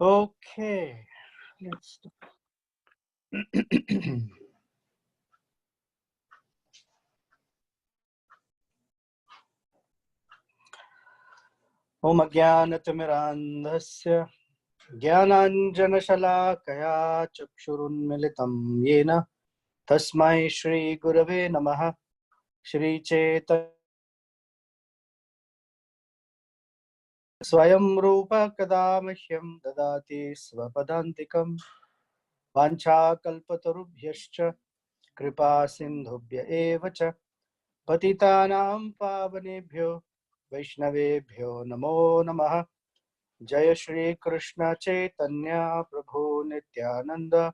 Okay, let's Om Ajnanatimirandhasya Jnananjanashalakaya Chakshurunmilitam Yena Tasmai Shri Gurave Namaha Shri Chaitanya Swayam Rupa Kadamahyam Dadati Swapadantikam Vancha Kalpatarubhyascha Kripa Sindhubhya Evacha Patitanam Pavanebhyo Vaishnavebhyo Namo Namaha Jaya Shri Krishna Chaitanya Prabhu Nityananda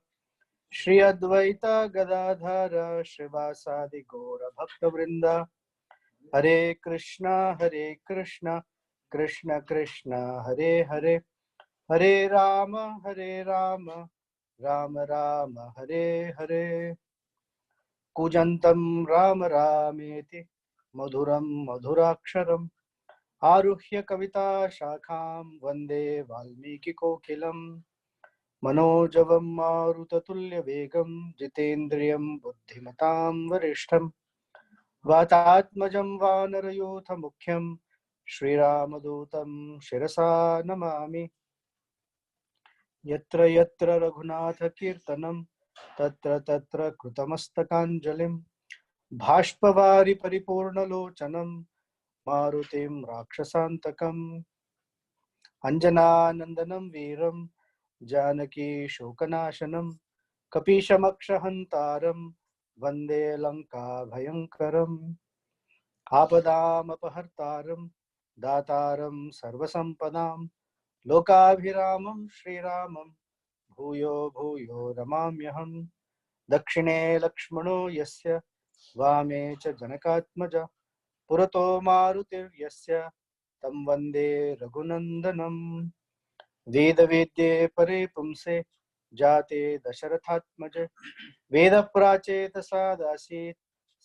Shri Advaita Gadadhara Shrivasadi Gaura Bhakta Vrinda Hare Krishna Krishna Krishna Hare Hare Hare Rama Rama Rama Hare Hare Kujantam Rama Rameti Madhuram Madhuraksharam Aruhya Kavita Shakham Vande Valmiki Kokilam Manojavam Marutatulya Vegam Jitendriyam Buddhimatam Varishtham Vatatmajam Vanarayotha Mukhyam Shri Ramadutam Shirasa Namami Yatra Yatra Raghunatha Kirtanam Tatra Tatra Krutamastakanjalim Bhashpavari Paripurna Lochanam Marutim Rakshasantakam Anjana Nandanam Veeram Janaki Shokanashanam Kapishamakshahantaram Vande Lanka Bhayankaram Apadam Apahartaram Dataram Sarvasampadam Lokabhiramam Shriramam Bhuyo Bhuyo Ramamyaham Dakshine Lakshmano Yasya Vame Cha Janakatmaja Purato Marutir Yasya Tam Vande Raghunandanam Veda Vedye Pare Pumse Jate Dasharathatmaja Veda Pracheta Sadasit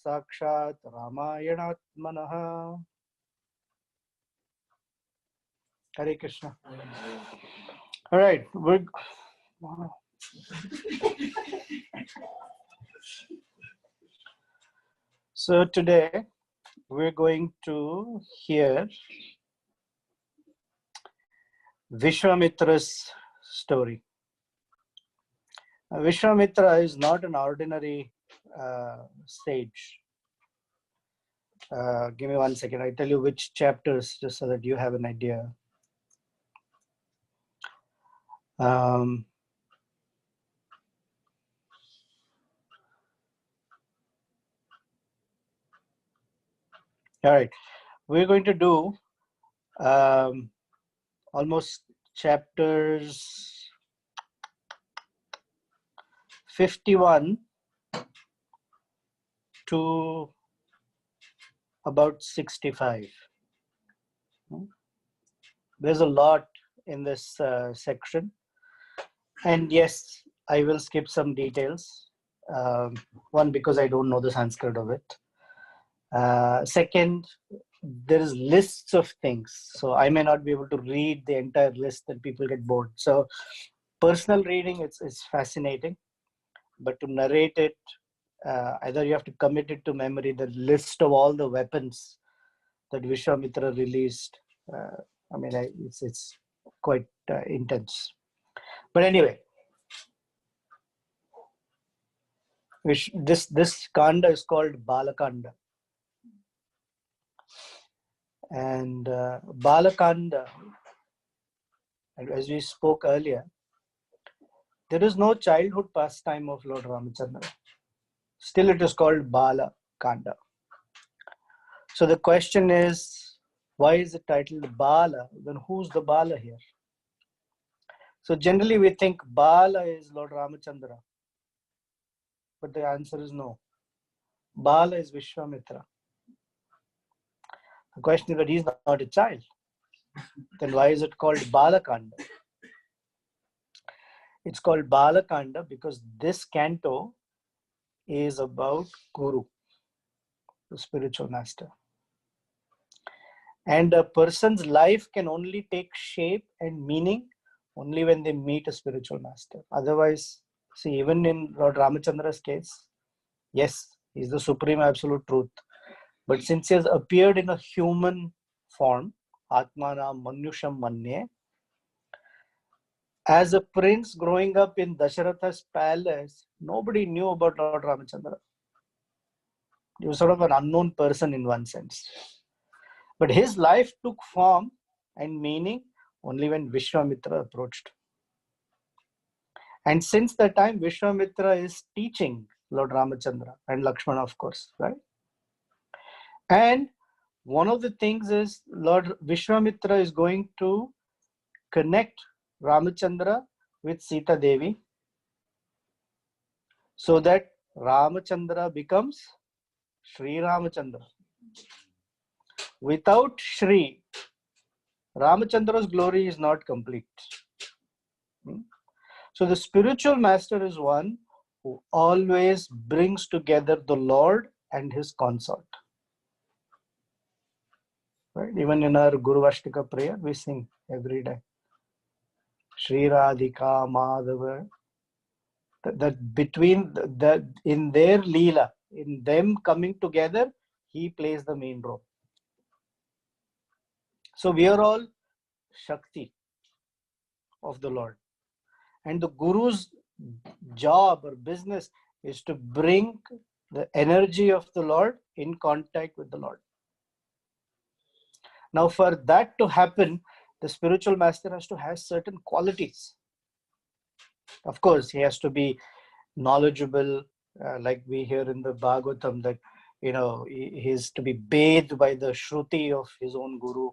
Sakshat Ramayanatmanaha. Hare Krishna. All right, so today we're going to hear Vishvamitra's story. Vishvamitra is not an ordinary sage. Give me 1 second. I tell you which chapters just so that you have an idea. All right, we're going to do almost chapters 51 to about 65. There's a lot in this section, and yes, I will skip some details. One, because I don't know the Sanskrit of it. Second, there is lists of things, so I may not be able to read the entire list and people get bored. So personal reading, it's fascinating, but to narrate it, either you have to commit it to memory, the list of all the weapons that Vishwamitra released. I mean, it's quite intense. But anyway, this Kanda is called Bala Kanda. And Bala Kanda, and as we spoke earlier, there is no childhood pastime of Lord Ramachandra. Still, it is called Bala Kanda. So the question is, why is it titled Bala? Then who's the Bala here? So generally we think Bala is Lord Ramachandra. But the answer is no. Bala is Vishwamitra. The question is that he's not a child. Then why is it called Bala Kanda? It's called Bala Kanda because this canto is about Guru, the spiritual master. And a person's life can only take shape and meaning only when they meet a spiritual master. Otherwise, see, even in Lord Ramachandra's case, yes, he's the supreme absolute truth. But since he has appeared in a human form, Atmana Manusham Manye, as a prince growing up in Dasharatha's palace, nobody knew about Lord Ramachandra. He was sort of an unknown person in one sense. But his life took form and meaning only when Vishvamitra approached. And since that time, Vishvamitra is teaching Lord Ramachandra and Lakshmana, of course, right? And one of the things is Lord Vishvamitra is going to connect Ramachandra with Sita Devi so that Ramachandra becomes Sri Ramachandra. Without Sri, Ramachandra's glory is not complete. So the spiritual master is one who always brings together the Lord and his consort. Right? Even in our Guru Vastika prayer, we sing every day. Shri Radhika Madhava. That between in their Leela, in them coming together, he plays the main role. So we are all Shakti of the Lord. And the Guru's job or business is to bring the energy of the Lord in contact with the Lord. Now, for that to happen, the spiritual master has to have certain qualities. Of course, he has to be knowledgeable, like we hear in the Bhagavatam, that he is to be bathed by the Shruti of his own Guru.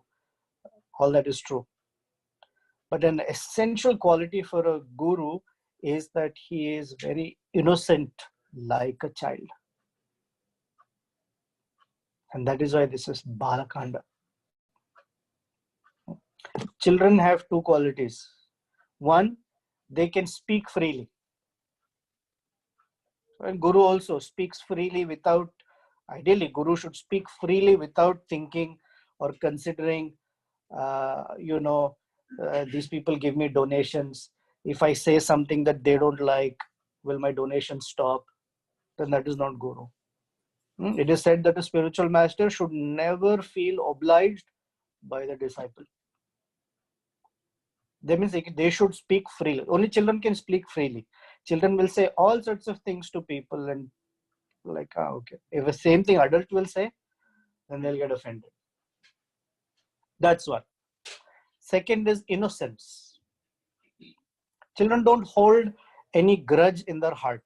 All that is true. But an essential quality for a Guru is that he is very innocent, like a child. And that is why this is Bala Kanda. Children have two qualities. One, they can speak freely. And Guru also speaks freely without, ideally, Guru should speak freely without thinking or considering, these people give me donations. If I say something that they don't like, will my donation stop? Then that is not Guru. It is said that a spiritual master should never feel obliged by the disciple. That means they should speak freely. Only children can speak freely. Children will say all sorts of things to people and like, okay. If the same thing adult will say, then they'll get offended. That's one. Second is innocence. Children don't hold any grudge in their heart.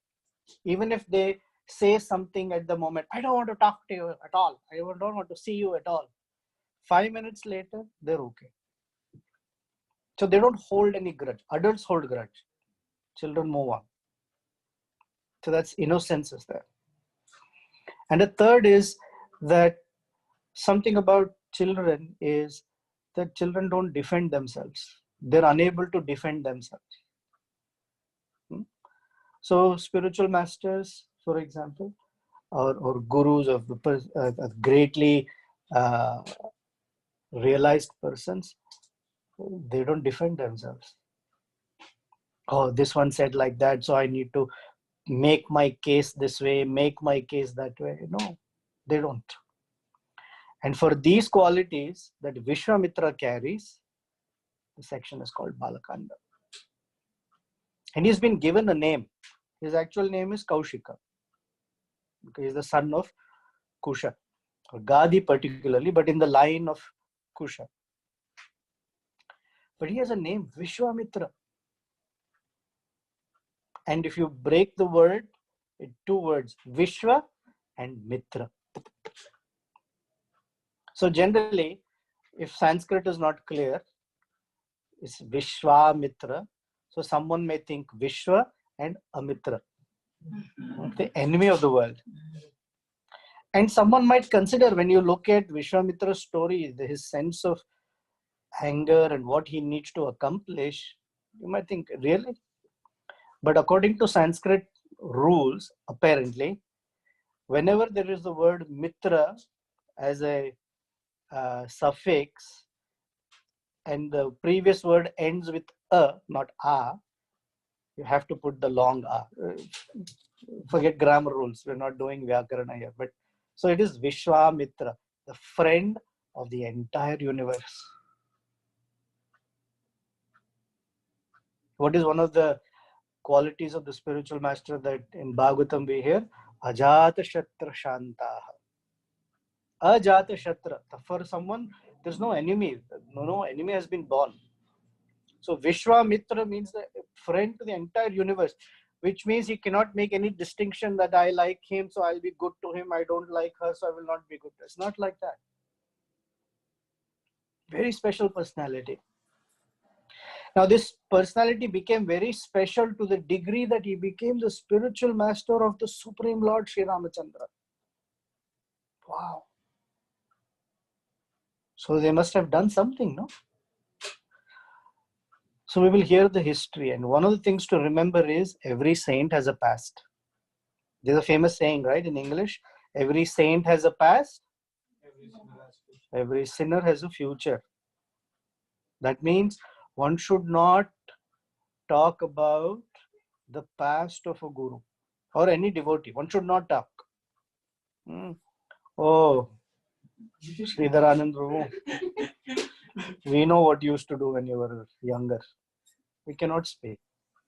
Even if they say something at the moment, I don't want to talk to you at all. I don't want to see you at all. 5 minutes later, they're okay. So they don't hold any grudge. Adults hold grudge. Children move on. So that's innocence is there. And the third is that something about children is that children don't defend themselves. They're unable to defend themselves. So spiritual masters, for example, or gurus of the greatly realized persons, they don't defend themselves. Oh, this one said like that, so I need to make my case this way, make my case that way. No, they don't. And for these qualities that Vishvamitra carries, the section is called Bala Kanda. And he's been given a name. His actual name is Kaushika, because he's the son of Kusha, or Gadi particularly, but in the line of Kusha. But he has a name, Vishvamitra. And if you break the word in two words, Vishwa and Mitra. So generally, if Sanskrit is not clear, it's Vishvamitra. So someone may think Vishwa and Amitra, the enemy of the world. And someone might consider, when you look at Vishvamitra's story, his sense of anger and what he needs to accomplish, you might think, really? But according to Sanskrit rules, apparently, whenever there is the word Mitra as a suffix, and the previous word ends with a, not a, you have to put the long a. Forget grammar rules. We're not doing Vyakarana here. But so it is Vishvamitra, the friend of the entire universe. What is one of the qualities of the spiritual master that in Bhagavatam we hear? Ajata Shatra Shantaha. Ajata Shatra. For someone, there's no enemy. No enemy has been born. So Vishvamitra means the friend to the entire universe, which means he cannot make any distinction that I like him, so I'll be good to him. I don't like her, so I will not be good to her. It's not like that. Very special personality. Now, this personality became very special to the degree that he became the spiritual master of the Supreme Lord Sri Ramachandra. Wow. So they must have done something, no? So we will hear the history. And one of the things to remember is every saint has a past. There's a famous saying, right, in English. Every saint has a past. Every sinner has a future. That means one should not talk about the past of a guru or any devotee. One should not talk. Oh, Sridharanand, we know what you used to do when you were younger. We cannot speak.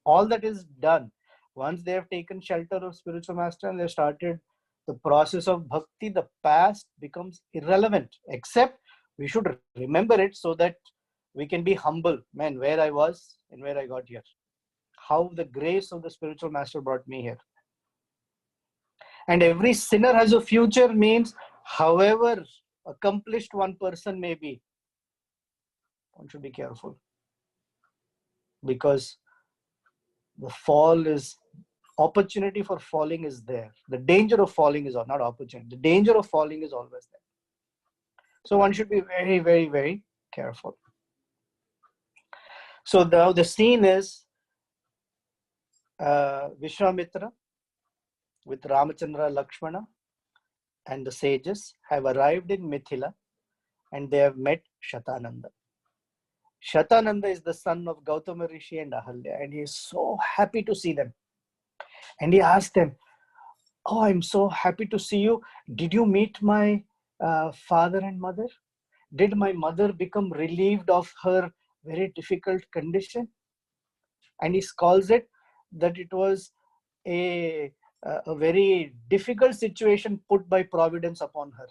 All that is done. Once they have taken shelter of spiritual master and they started the process of bhakti, the past becomes irrelevant. Except we should remember it so that we can be humble. Man, where I was and where I got here. How the grace of the spiritual master brought me here. And every sinner has a future means however accomplished one person may be, one should be careful. Because the fall is, opportunity for falling is there. The danger of falling is not opportunity. The danger of falling is always there. So one should be very, very, very careful. So now the scene is Vishvamitra with Ramachandra, Lakshmana and the sages have arrived in Mithila and they have met Shatananda. Shatananda is the son of Gautama Rishi and Ahalya, and he is so happy to see them. And he asked them, "Oh, I'm so happy to see you. Did you meet my father and mother? Did my mother become relieved of her very difficult condition?" And he calls it that it was a very difficult situation put by providence upon her.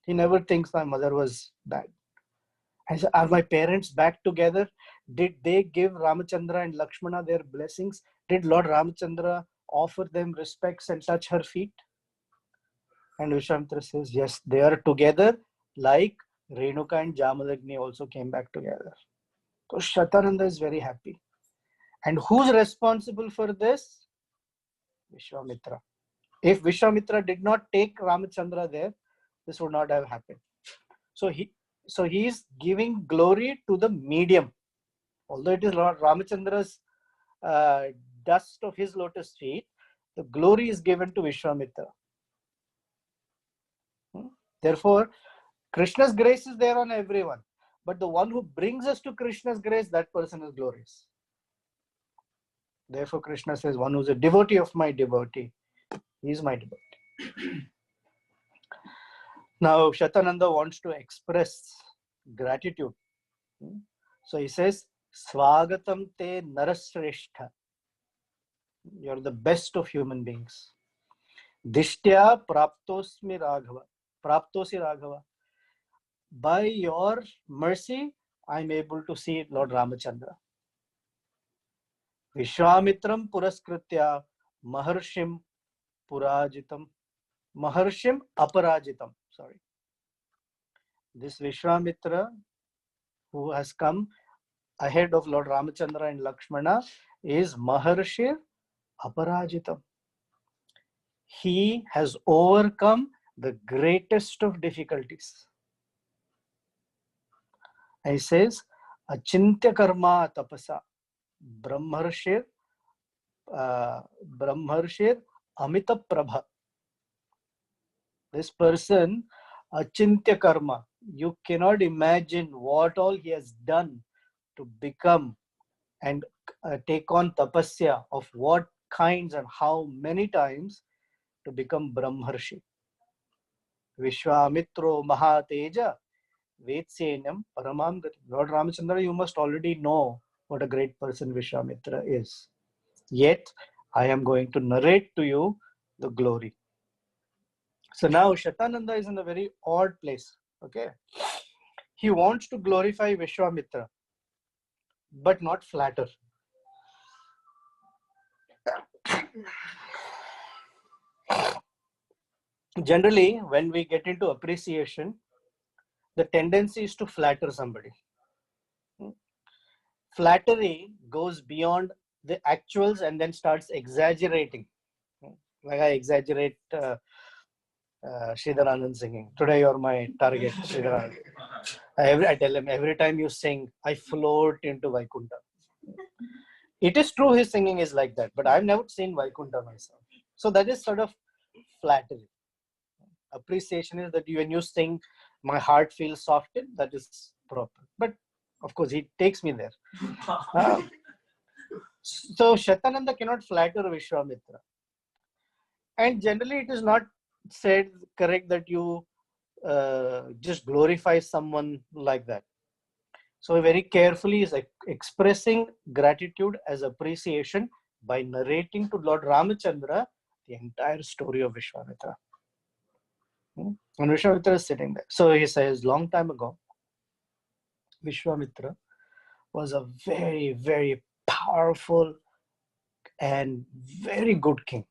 He never thinks my mother was bad. I said, are my parents back together? Did they give Ramachandra and Lakshmana their blessings? Did Lord Ramachandra offer them respects and touch her feet? And Vishvamitra says, yes, they are together, like Renuka and Jamadagni also came back together. So Shatananda is very happy. And who's responsible for this? Vishvamitra. If Vishvamitra did not take Ramachandra there, this would not have happened. So he is giving glory to the medium. Although it is Lord Ramachandra's dust of his lotus feet, the glory is given to Vishvamitra. Therefore, Krishna's grace is there on everyone. But the one who brings us to Krishna's grace, that person is glorious. Therefore, Krishna says, one who is a devotee of my devotee, he is my devotee. Now, Shatananda wants to express gratitude. So he says, Swagatam te narasreshtha. You're the best of human beings. Dishtya praptosmi raghava. Praptosi raghava. By your mercy, I'm able to see Lord Ramachandra. Vishwamitram puraskritya maharshim purajitam. Maharshim aparajitam. Sorry. This Vishwamitra who has come ahead of Lord Ramachandra and Lakshmana is Maharshi Aparajitam. He has overcome the greatest of difficulties. And he says, Achintya karma tapasa Brahmarshir Amita Prabha. This person achintya karma. You cannot imagine what all he has done to become and take on tapasya of what kinds and how many times to become Brahmarshi. Vishvamitro Mahateja Vetsenam Paramam Gati. Lord Ramachandra, you must already know what a great person Vishvamitra is. Yet, I am going to narrate to you the glory. So now Shatananda is in a very odd place. Okay, he wants to glorify Vishvamitra, but not flatter. Generally, when we get into appreciation, the tendency is to flatter somebody. Flattery goes beyond the actuals and then starts exaggerating. Like I exaggerate Sridhar Anand singing. Today you're my target, Sridhar Anand. I tell him, every time you sing, I float into Vaikunta. It is true his singing is like that, but I've never seen Vaikunta myself. So that is sort of flattery. Appreciation is that when you sing, my heart feels softened. That is proper. But of course, he takes me there. So Shatananda cannot flatter Vishvamitra. And generally, it is not said correct that you just glorify someone like that. So very carefully is expressing gratitude as appreciation by narrating to Lord Ramachandra the entire story of Vishvamitra. And Vishvamitra is sitting there. So he says, long time ago, Vishvamitra was a very, very powerful and very good king.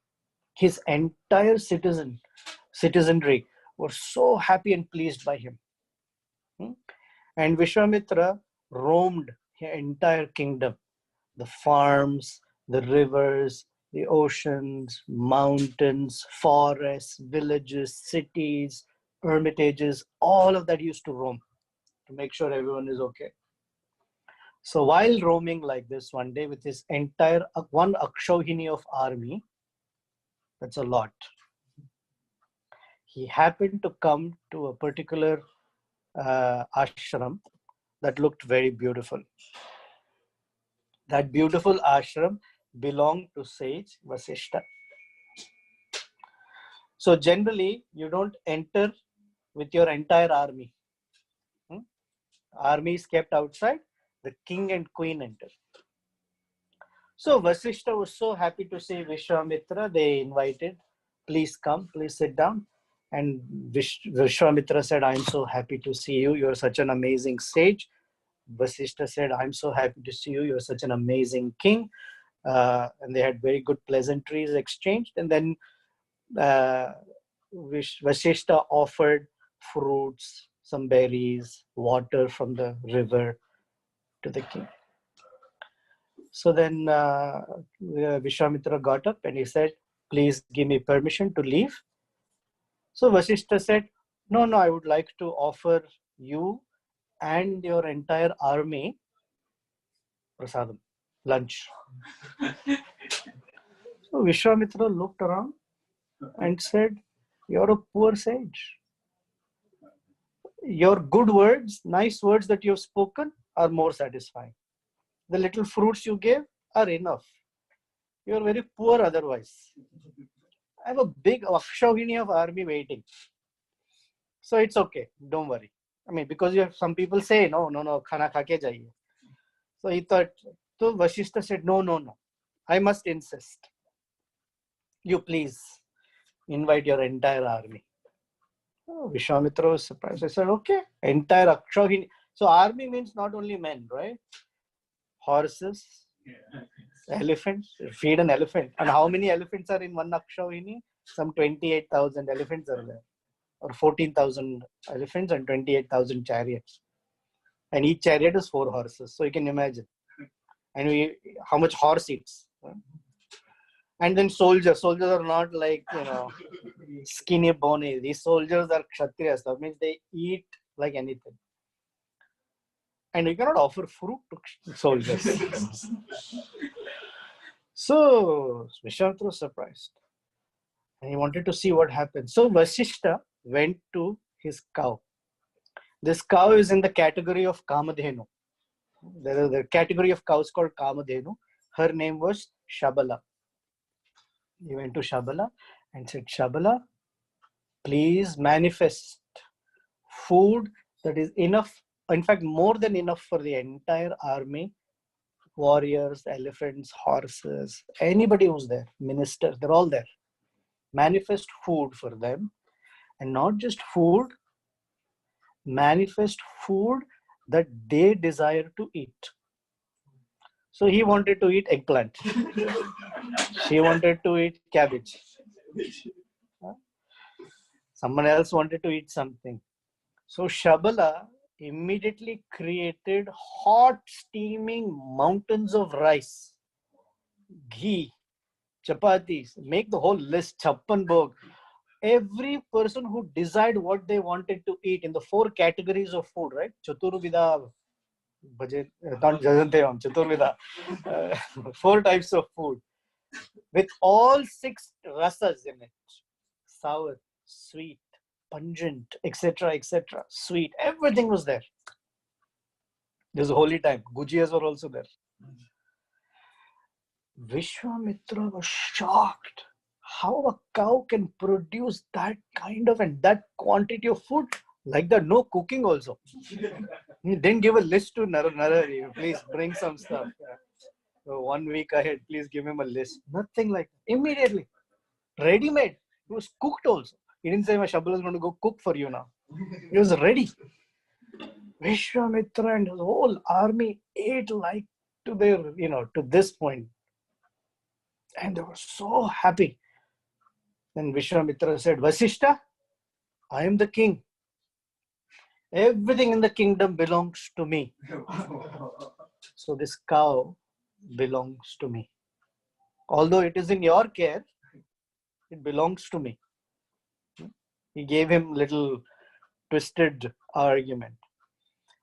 His entire citizenry were so happy and pleased by him. And Vishvamitra roamed the entire kingdom, the farms, the rivers, the oceans, mountains, forests, villages, cities, hermitages, all of that used to roam to make sure everyone is okay. So while roaming like this one day with his entire one Akshauhini of army, that's a lot, he happened to come to a particular ashram that looked very beautiful. That beautiful ashram belonged to sage Vasishta. So generally, you don't enter with your entire army. Army is kept outside. The king and queen enter. So Vasishta was so happy to see Vishvamitra. They invited, please come, please sit down. And Vishvamitra said, I'm so happy to see you. You're such an amazing sage. Vasishta said, I'm so happy to see you. You're such an amazing king. And they had very good pleasantries exchanged. And then Vasishta offered fruits, some berries, water from the river to the king. So then Vishvamitra got up and he said, please give me permission to leave. So Vasishta said, no, I would like to offer you and your entire army prasadam, lunch. So Vishvamitra looked around and said, you're a poor sage. Your good words, nice words that you've spoken are more satisfying. The little fruits you gave are enough. You're very poor otherwise. I have a big Akshauhini of army waiting. So it's okay. Don't worry. I mean, because you have some people say, no, khana khake jaiye. So he thought, so Vasishta said, no. I must insist. You please invite your entire army. Oh, Vishvamitra was surprised. I said, okay, entire Akshauhini. So army means not only men, right? Horses, elephants, feed an elephant. And how many elephants are in one Akshauhini? Some 28,000 elephants are there. Or 14,000 elephants and 28,000 chariots. And each chariot is 4 horses. So you can imagine. And how much horse eats. And then soldiers. Soldiers are not like, skinny bony. These soldiers are kshatriyas. That means they eat like anything. And you cannot offer fruit to soldiers. So Vishvamitra was surprised. And he wanted to see what happened. So Vasishta went to his cow. This cow is in the category of Kamadhenu. There is the category of cows called Kamadhenu. Her name was Shabala. He went to Shabala and said, Shabala, please manifest food that is enough, in fact, more than enough for the entire army, warriors, elephants, horses, anybody who's there, ministers, they're all there. Manifest food for them, and not just food, manifest food that they desire to eat. So he wanted to eat eggplant. She wanted to eat cabbage. Someone else wanted to eat something. So Shabala immediately created hot steaming mountains of rice, ghee, chapatis, make the whole list, chappan bhog. Every person who desired what they wanted to eat in the 4 categories of food, right? Chaturvida, Chaturvida, 4 types of food with all 6 rasas in it: sour, sweet, pungent, etc., etc. Sweet, everything was there. There's a holy time. Gujiyas were also there. Vishvamitra was shocked. How a cow can produce that kind of and that quantity of food like that? No cooking also. He didn't give a list to Narari. Please bring some stuff. So 1 week ahead, please give him a list. Nothing like that. Immediately. Ready-made. It was cooked also. He didn't say, my Shabala is going to go cook for you now. It was ready. Vishvamitra and his whole army ate like to their, to this point. And they were so happy. Then Vishvamitra said, Vasishta, I am the king. Everything in the kingdom belongs to me. So this cow belongs to me. Although it is in your care, it belongs to me. He gave him little twisted argument.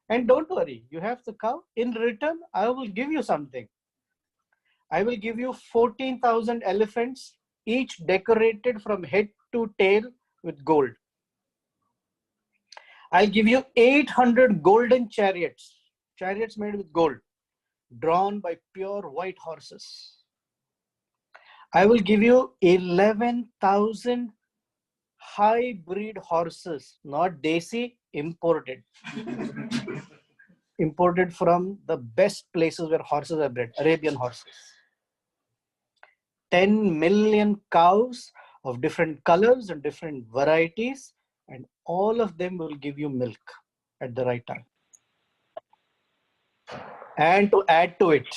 And don't worry, you have the cow. In return, I will give you something. I will give you 14,000 elephants, each decorated from head to tail with gold. I'll give you 800 golden chariots, chariots made with gold, drawn by pure white horses. I will give you 11,000 hybrid horses, not desi, imported. Imported from the best places where horses are bred, Arabian horses. 10 million cows of different colors and different varieties, and all of them will give you milk at the right time. And to add to it,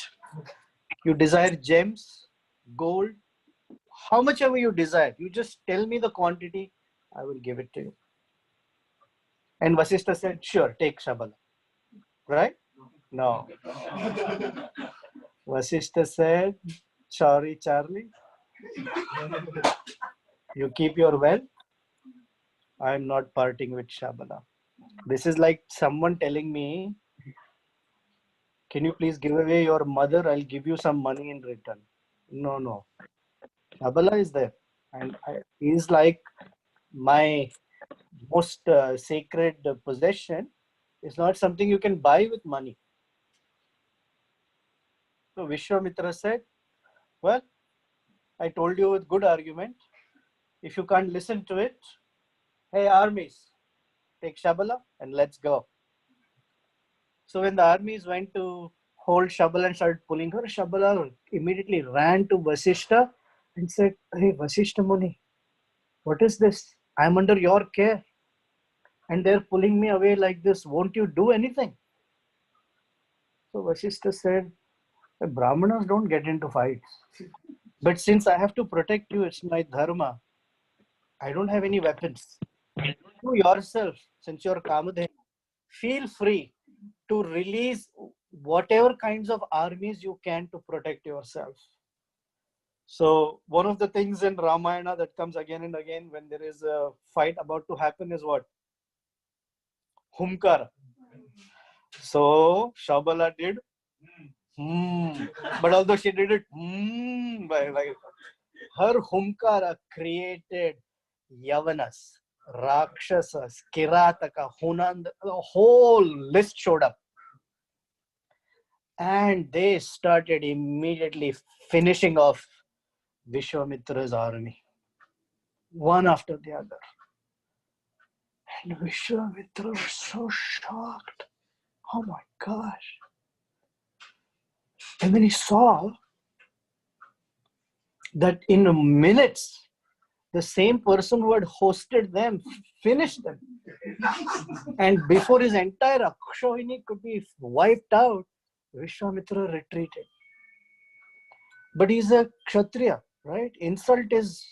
you desire gems, gold, how much ever you desire, you just tell me the quantity, I will give it to you. And Vasishta said, sure, take Shabala. Right? No. Vasishta said, sorry, Charlie, you keep your wealth. I am not parting with Shabala. This is like someone telling me, can you please give away your mother? I'll give you some money in return. No. Shabala is there. And he's like my most sacred possession. It's not something you can buy with money. So Vishwamitra said, well, I told you with good argument. If you can't listen to it, hey armies, take Shabala and let's go. So when the armies went to hold Shabala and started pulling her, Shabala immediately ran to Vasishta and said, hey Vasishta Muni, what is this? I'm under your care and they're pulling me away like this. Won't you do anything? So Vasishta said, the Brahmanas don't get into fights. But since I have to protect you, it's my dharma. I don't have any weapons. You yourself, since you're Kamadhenu, feel free to release whatever kinds of armies you can to protect yourself. So one of the things in Ramayana that comes again and again when there is a fight about to happen is what? Humkara. So Shabala did but although she did it by her humkara created Yavanas, Rakshasas, Kirataka, Hunand, the whole list showed up. And they started immediately finishing off Vishvamitra's army, one after the other. And Vishvamitra was so shocked. Oh my gosh. And then he saw that in minutes, the same person who had hosted them finished them. And before his entire Akshohini could be wiped out, Vishvamitra retreated. But he's a Kshatriya, right? Insult is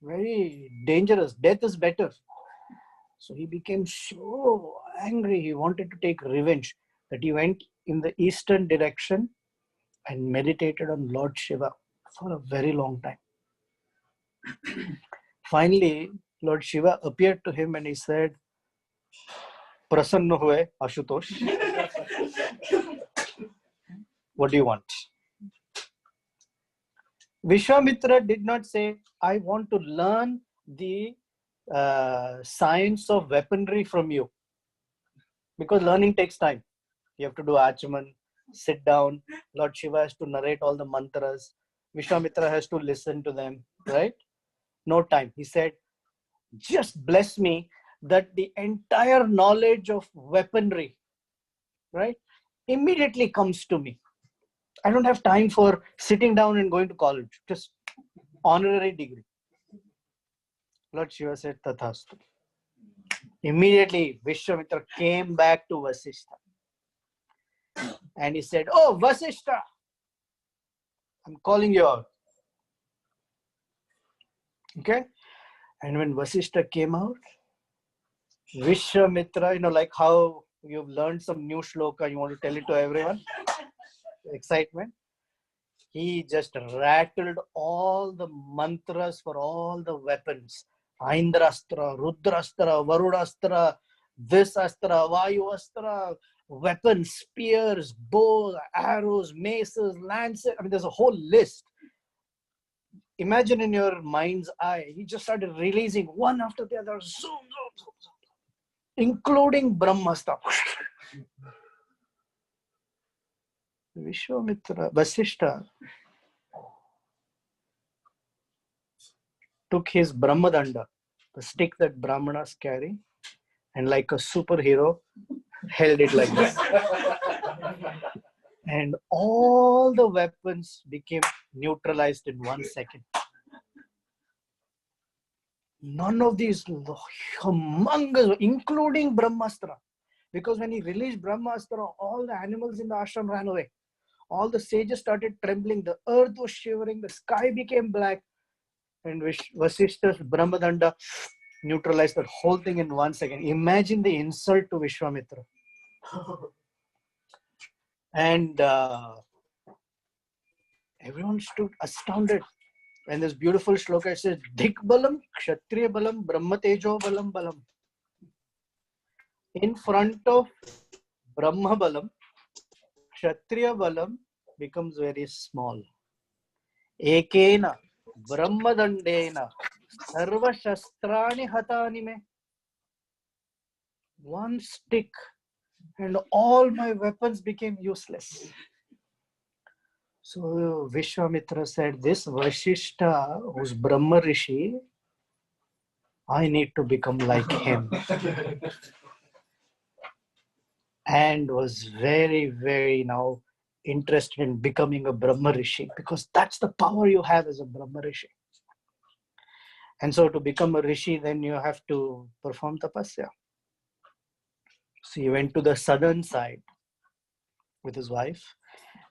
very dangerous. Death is better. So he became so angry. He wanted to take revenge that he went in the eastern direction and meditated on Lord Shiva for a very long time. Finally, Lord Shiva appeared to him and he said, Prasanna hue Ashutosh. What do you want? Vishvamitra did not say, I want to learn the science of weaponry from you. Because learning takes time. You have to do Achaman, sit down. Lord Shiva has to narrate all the mantras. Vishvamitra has to listen to them, right? No time. He said, just bless me that the entire knowledge of weaponry, right, immediately comes to me. I don't have time for sitting down and going to college. Just honorary degree. Lord Shiva said, Tathastu. Immediately, Vishvamitra came back to Vasishtha. And he said, oh, Vasishtha, I'm calling you out. Okay? And when Vasishtha came out, Vishvamitra, like how you've learned some new shloka, you want to tell it to everyone? Excitement. He just rattled all the mantras for all the weapons. Aindrastra, Rudrastra, Varunastra, this Astra, Vayu Astra, weapons, spears, bows, arrows, maces, lances. I mean, there's a whole list. Imagine in your mind's eye, he just started releasing one after the other, zoom, zoom, zoom, zoom, including Brahmastra. Vishvamitra, Vasishtha took his Brahmadanda, the stick that Brahmanas carry, and like a superhero, held it like this. And all the weapons became neutralized in 1 second. None of these humongous, including Brahmastra. Because when he released Brahmastra, all the animals in the ashram ran away. All the sages started trembling. The earth was shivering. The sky became black. And Vasishtha's Brahmadanda neutralized that whole thing in 1 second. Imagine the insult to Vishvamitra. And everyone stood astounded. And this beautiful shloka says, Dikbalam, Kshatriya Balam, Brahma Tejo Balam Balam. In front of Brahma Balam, Kshatriya Balam becomes very small. Ekena, Brahma Dandena, Sarva Shastrani Hatani Me. One stick and all my weapons became useless. So Vishvamitra said, this Vasishtha, who's Brahma Rishi, I need to become like him. And was very, very now interested in becoming a Brahma Rishi, because that's the power you have as a Brahma Rishi. And so to become a Rishi, then you have to perform tapasya. So he went to the southern side with his wife,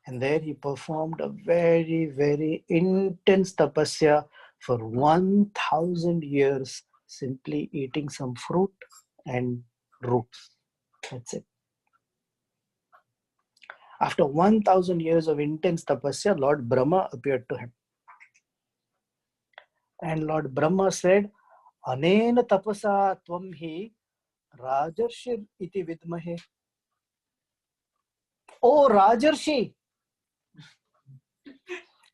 and there he performed a very, very intense tapasya for 1,000 years, simply eating some fruit and roots. That's it. After 1,000 years of intense tapasya, Lord Brahma appeared to him. And Lord Brahma said, Anena tapasa tvam hi Rajarshir iti vidmahe. Oh Rajarshi!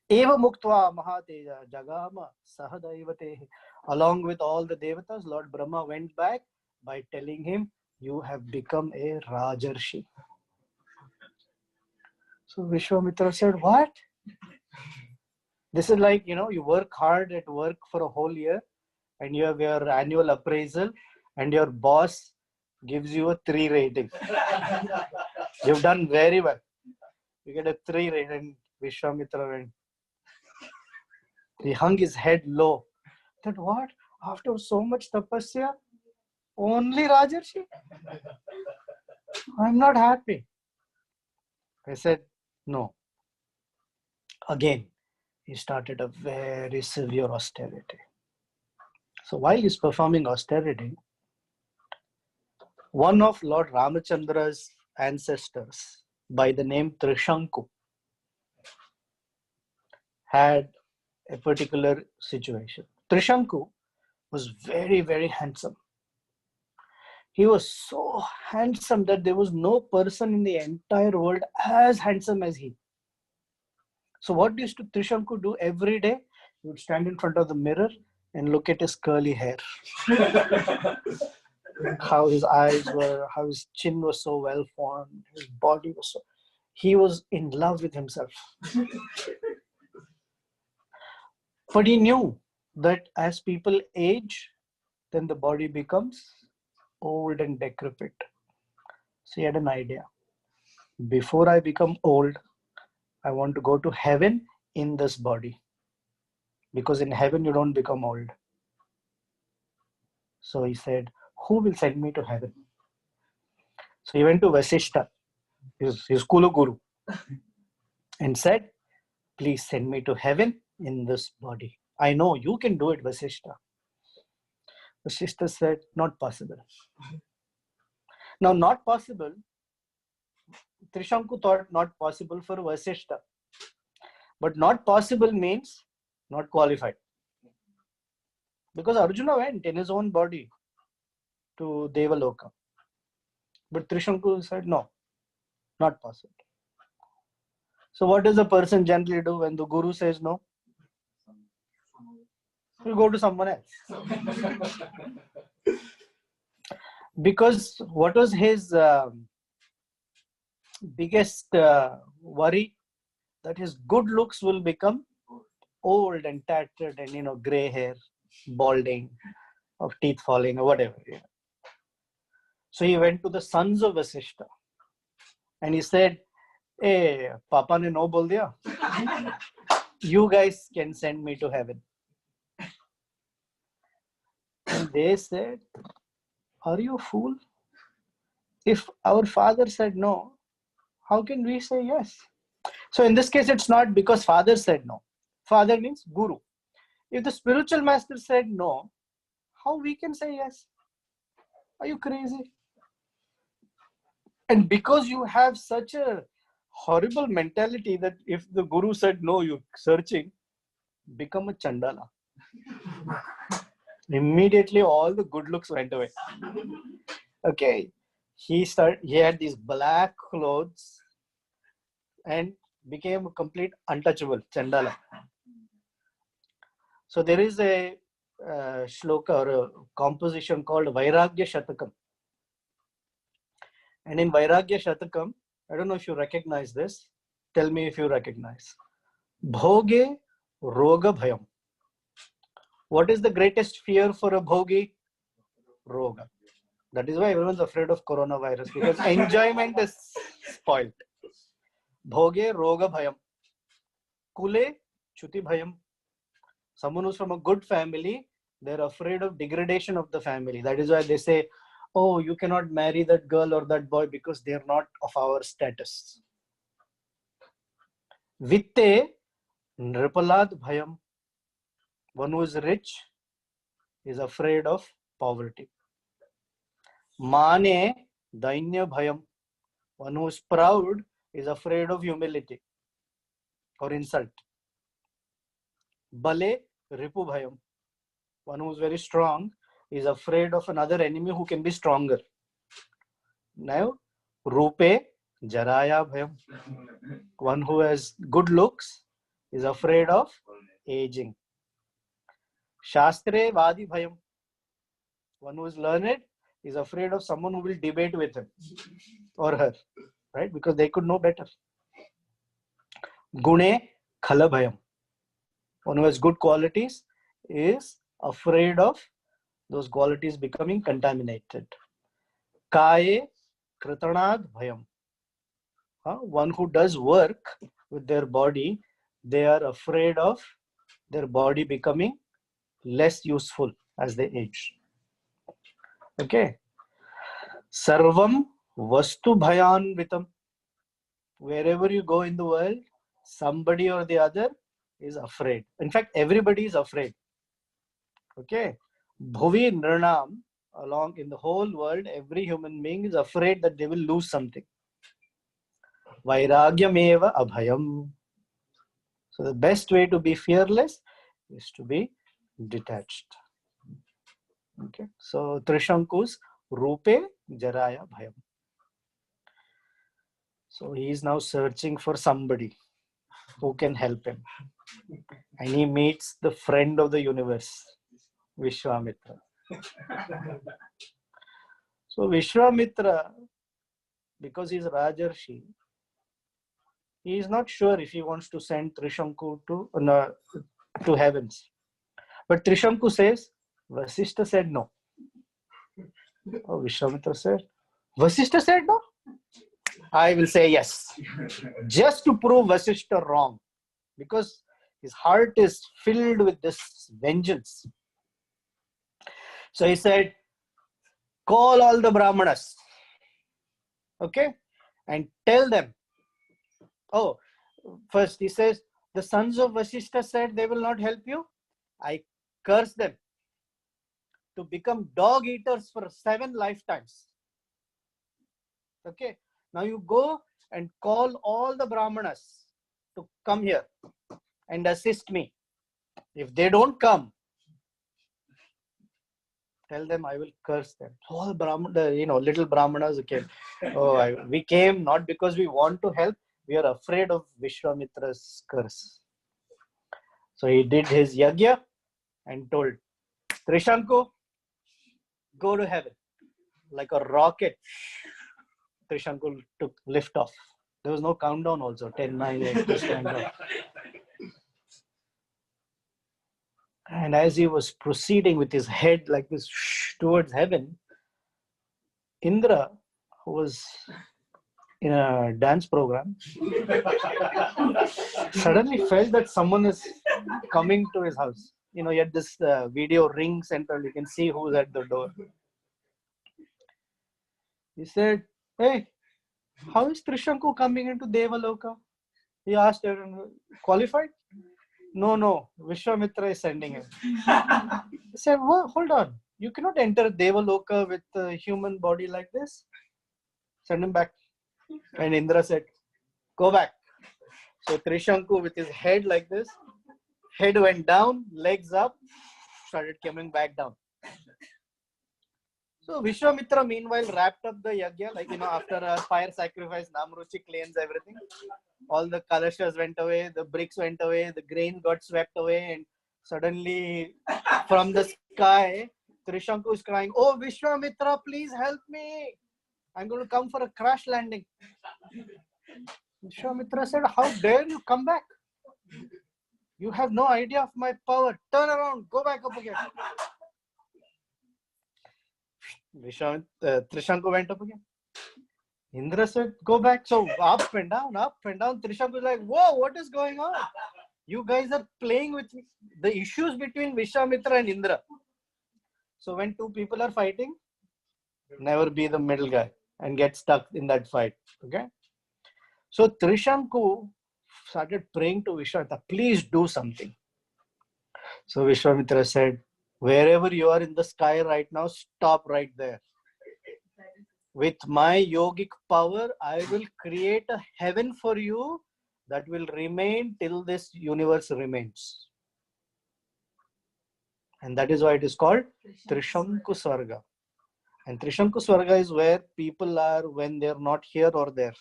Eva muktva mahateja jagama sahadaivatehi. Along with all the devatas, Lord Brahma went back by telling him, you have become a Rajarshi. So Vishvamitra said, what? This is like, you work hard at work for a whole year and you have your annual appraisal and your boss gives you a 3 rating. You've done very well. You get a 3 rating. Vishvamitra went. He hung his head low. That what? After so much tapasya, only Rajarshi? I'm not happy. I said, no. Again, he started a very severe austerity. So while he's performing austerity, one of Lord Ramachandra's ancestors by the name Trishanku had a particular situation. Trishanku was very, very handsome. He was so handsome that there was no person in the entire world as handsome as he. So what used to Trishanku do every day? He would stand in front of the mirror and look at his curly hair. How his eyes were, how his chin was so well formed, his body was so... He was in love with himself. But he knew that as people age, then the body becomes old and decrepit. So he had an idea. Before I become old, I want to go to heaven in this body. Because in heaven, you don't become old. So he said, who will send me to heaven? So he went to Vasishta, his Kulu Guru, and said, please send me to heaven in this body. I know you can do it, Vasishta. Vasishta said, not possible. Now, not possible, Trishanku thought not possible for Vasishta. But not possible means not qualified. Because Arjuna went in his own body to Devaloka. But Trishanku said, no, not possible. So what does a person generally do when the guru says no? He'll go to someone else. Because what was his biggest worry? That his good looks will become old and tattered and, gray hair, balding, of teeth falling or whatever. Yeah. So he went to the sons of Vasishta and he said, hey, Papa ne no bol diya. You guys can send me to heaven. And they said, are you a fool? If our father said no, how can we say yes? So in this case, it's not because father said no. Father means guru. If the spiritual master said no, how we can say yes? Are you crazy? And because you have such a horrible mentality that if the guru said no, you're searching, become a chandala. Immediately all the good looks went away. Okay. He had these black clothes and became a complete untouchable, chandala. So there is a shloka or a composition called Vairagya Shatakam. And in Vairagya Shatakam, I don't know if you recognize this. Tell me if you recognize. Bhoge Roga Bhayam. What is the greatest fear for a Bhogi? Roga. That is why everyone's afraid of coronavirus, because enjoyment is spoiled. Bhoge Roga Bhayam. Kule Chuti Bhayam. Someone who's from a good family, they're afraid of degradation of the family. That is why they say, oh, you cannot marry that girl or that boy because they're not of our status. Vitte Nripalad Bhayam. One who is rich is afraid of poverty. Mane Dainya Bhayam. One who is proud is afraid of humility or insult. Bale Ripu Bhayam. One who is very strong is afraid of another enemy who can be stronger. Now, Rupe Jaraya Bhayam. One who has good looks is afraid of aging. Shastre Vadi Bhayam. One who is learned is afraid of someone who will debate with him or her, right? Because they could know better. Gune Khala Bhayam. One who has good qualities is afraid of those qualities becoming contaminated. Kaye Kritanad Bhayam. One who does work with their body, they are afraid of their body becoming less useful as they age. Okay. Sarvam Vastu Bhayanvitam. Wherever you go in the world, somebody or the other is afraid. In fact, everybody is afraid. Okay. Bhuvi Nirnam, along in the whole world, every human being is afraid that they will lose something. Vairagyameva abhayam. So the best way to be fearless is to be detached. Okay. So Trishanku's Rupe Jaraya Bhayam. So he is now searching for somebody who can help him. And he meets the friend of the universe, Vishvamitra. So Vishvamitra, because he's Rajarshi, he is not sure if he wants to send Trishanku to heavens. But Trishanku says, Vasishta said no. Oh, Vishvamitra said, Vasishta said no? I will say yes. Just to prove Vasishta wrong. Because his heart is filled with this vengeance. So he said, call all the Brahmanas. Okay? And tell them. Oh, first he says, the sons of Vasishta said they will not help you. I curse them to become dog eaters for 7 lifetimes. Okay? Now you go and call all the Brahmanas to come here and assist me. If they don't come, tell them I will curse them. All little Brahmanas came. Oh, we came not because we want to help. We are afraid of Vishvamitra's curse. So he did his yagya and told Trishanku, go to heaven. Like a rocket, Trishanku took lift off. There was no countdown also. 10, 9, 8, just countdown. And as he was proceeding with his head like this towards heaven, Indra, who was in a dance program, suddenly felt that someone is coming to his house. You know, yet this video ring central, you can see who's at the door. He said, hey, how is Trishanku coming into Devaloka? He asked everyone, qualified? No, Vishvamitra is sending him. He said, well, hold on. You cannot enter Devaloka with a human body like this. Send him back. And Indra said, go back. So Trishanku with his head like this, head went down, legs up, started coming back down. So Vishvamitra meanwhile wrapped up the yagya, like, after a fire sacrifice, Namruchi cleans everything. All the kalashas went away, the bricks went away, the grain got swept away, and suddenly from the sky, Trishanku is crying, oh Vishvamitra, please help me. I'm going to come for a crash landing. Vishvamitra said, how dare you come back? You have no idea of my power. Turn around, go back up again. Trishanku went up again. Indra said, go back. So up and down. Trishanku was like, whoa, what is going on? You guys are playing with the issues between Vishvamitra and Indra. So when two people are fighting, never be the middle guy and get stuck in that fight. Okay. So Trishanku started praying to Vishvamitra, please do something. So Vishvamitra said, wherever you are in the sky right now, stop right there. With my yogic power, I will create a heaven for you that will remain till this universe remains. And that is why it is called Trishanku Swarga. And Trishanku Swarga is where people are when they are not here or there.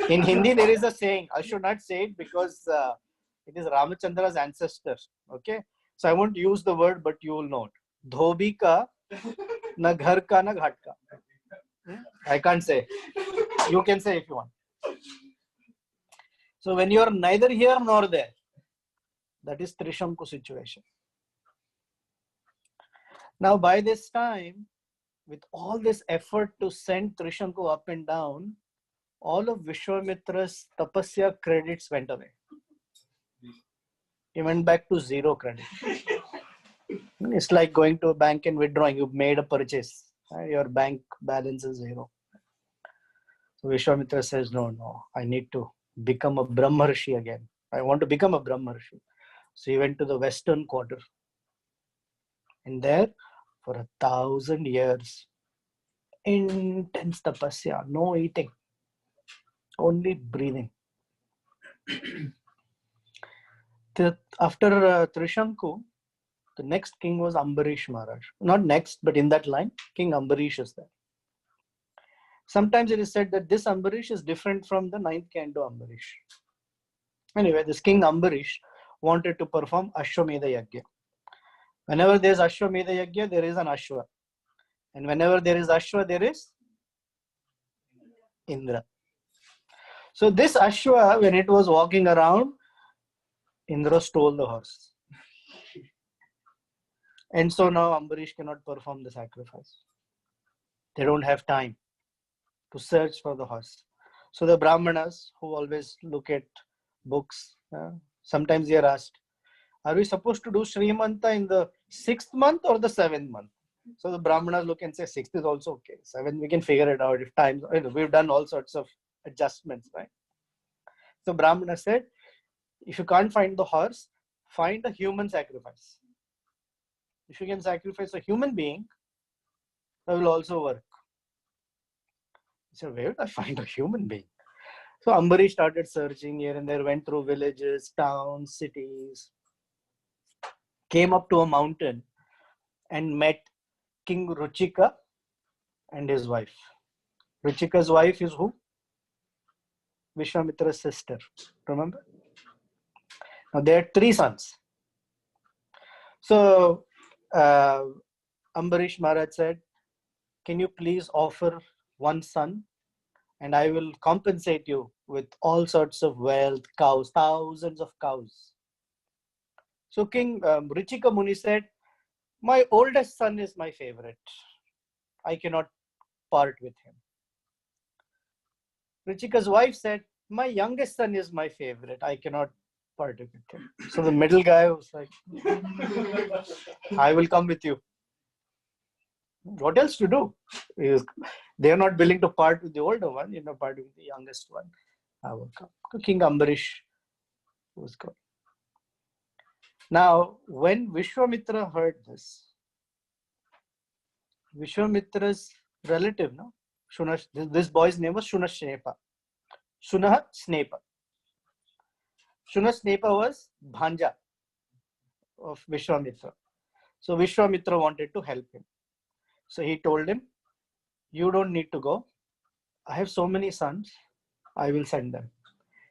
In Hindi, there is a saying. I should not say it because it is Ramachandra's ancestor. Okay. So I won't use the word, but you will know it. Dhobi ka, na ghar ka, na ghat ka. I can't say. You can say if you want. So when you are neither here nor there, that is Trishanku situation. Now by this time, with all this effort to send Trishanku up and down, all of Vishwamitra's tapasya credits went away. He went back to zero credit. It's like going to a bank and withdrawing. You've made a purchase. Your bank balance is zero. So Vishwamitra says, no, I need to become a Brahmarshi again. I want to become a Brahmarshi. So he went to the western quarter. And there, for 1,000 years, intense tapasya, no eating, only breathing. After Trishanku, the next king was Ambarish Maharaj. Not next, but in that line, King Ambarish is there. Sometimes it is said that this Ambarish is different from the 9th canto Ambarish. Anyway, this King Ambarish wanted to perform Ashwamedha Yajna. Whenever there is Ashwamedha Yajna, there is an Ashwa. And whenever there is Ashwa, there is Indra. So this Ashwa, when it was walking around, Indra stole the horse. And so now Ambarish cannot perform the sacrifice. They don't have time to search for the horse. So the Brahmanas, who always look at books, sometimes they are asked, are we supposed to do Srimanta in the 6th month or the 7th month? So the Brahmanas look and say 6th is also okay. 7th, we can figure it out if times, we've done all sorts of adjustments, right? So Brahmana said, if you can't find the horse, find a human sacrifice. If you can sacrifice a human being, that will also work. He said, where would I find a human being? So Ambarish started searching here and there, went through villages, towns, cities, came up to a mountain and met King Ruchika and his wife. Ruchika's wife is who? Vishwamitra's sister. Remember? Now they had 3 sons. So Ambarish Maharaj said, can you please offer 1 son and I will compensate you with all sorts of wealth, cows, thousands of cows. So King Ruchika Muni said, my oldest son is my favorite. I cannot part with him. Ruchika's wife said, my youngest son is my favorite. I cannot part with him. So the middle guy was like, I will come with you. What else to do? They are not willing to part with the older one, part with the youngest one. I will come. King Ambarish was going. Now, when Vishwamitra heard this, Vishwamitra's relative, this boy's name was Shunasnepa. Shunasnepa. Shunasnepa was Bhanja of Vishwamitra. So Vishwamitra wanted to help him. So he told him, you don't need to go. I have so many sons. I will send them.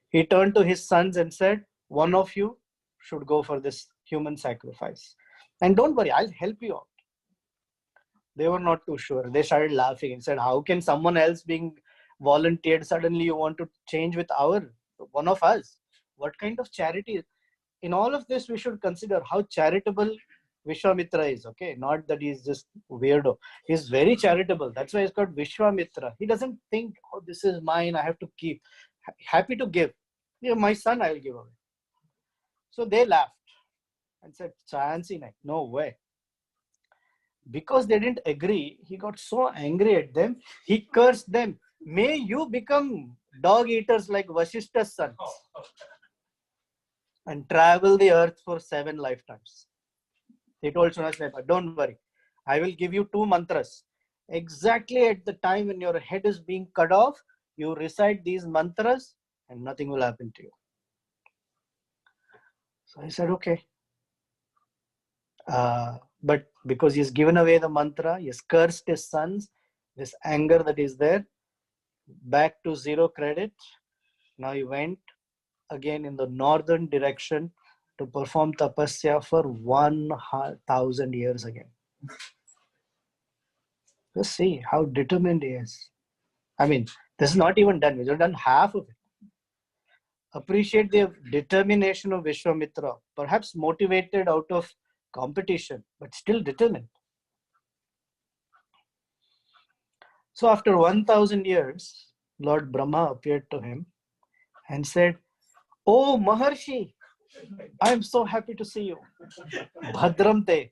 He turned to his sons and said, one of you should go for this human sacrifice. And don't worry, I'll help you out. They were not too sure. They started laughing and said, how can someone else being volunteered, suddenly you want to change with one of us? What kind of charity? In all of this, we should consider how charitable Vishwamitra is, okay? Not that he's just weirdo. He's very charitable. That's why he's called Vishwamitra. He doesn't think, oh, this is mine, I have to keep. Happy to give. My son, I will give away. So they laughed and said, Chayansi, no way. Because they didn't agree, he got so angry at them, he cursed them. May you become dog eaters like Vashishta's sons and travel the earth for 7 lifetimes. He told Shunasnepa, don't worry, I will give you 2 mantras. Exactly at the time when your head is being cut off, you recite these mantras and nothing will happen to you. So I said, okay. But because he's given away the mantra, he has cursed his sons, this anger that is there, back to 0 credit. Now he went again in the northern direction to perform tapasya for 1,000 years again. Just see how determined he is. I mean, this is not even done. We've done half of it. Appreciate the determination of Vishvamitra, perhaps motivated out of competition, but still determined. So after 1,000 years, Lord Brahma appeared to him and said, "Oh Maharshi, I am so happy to see you. Bhadram te,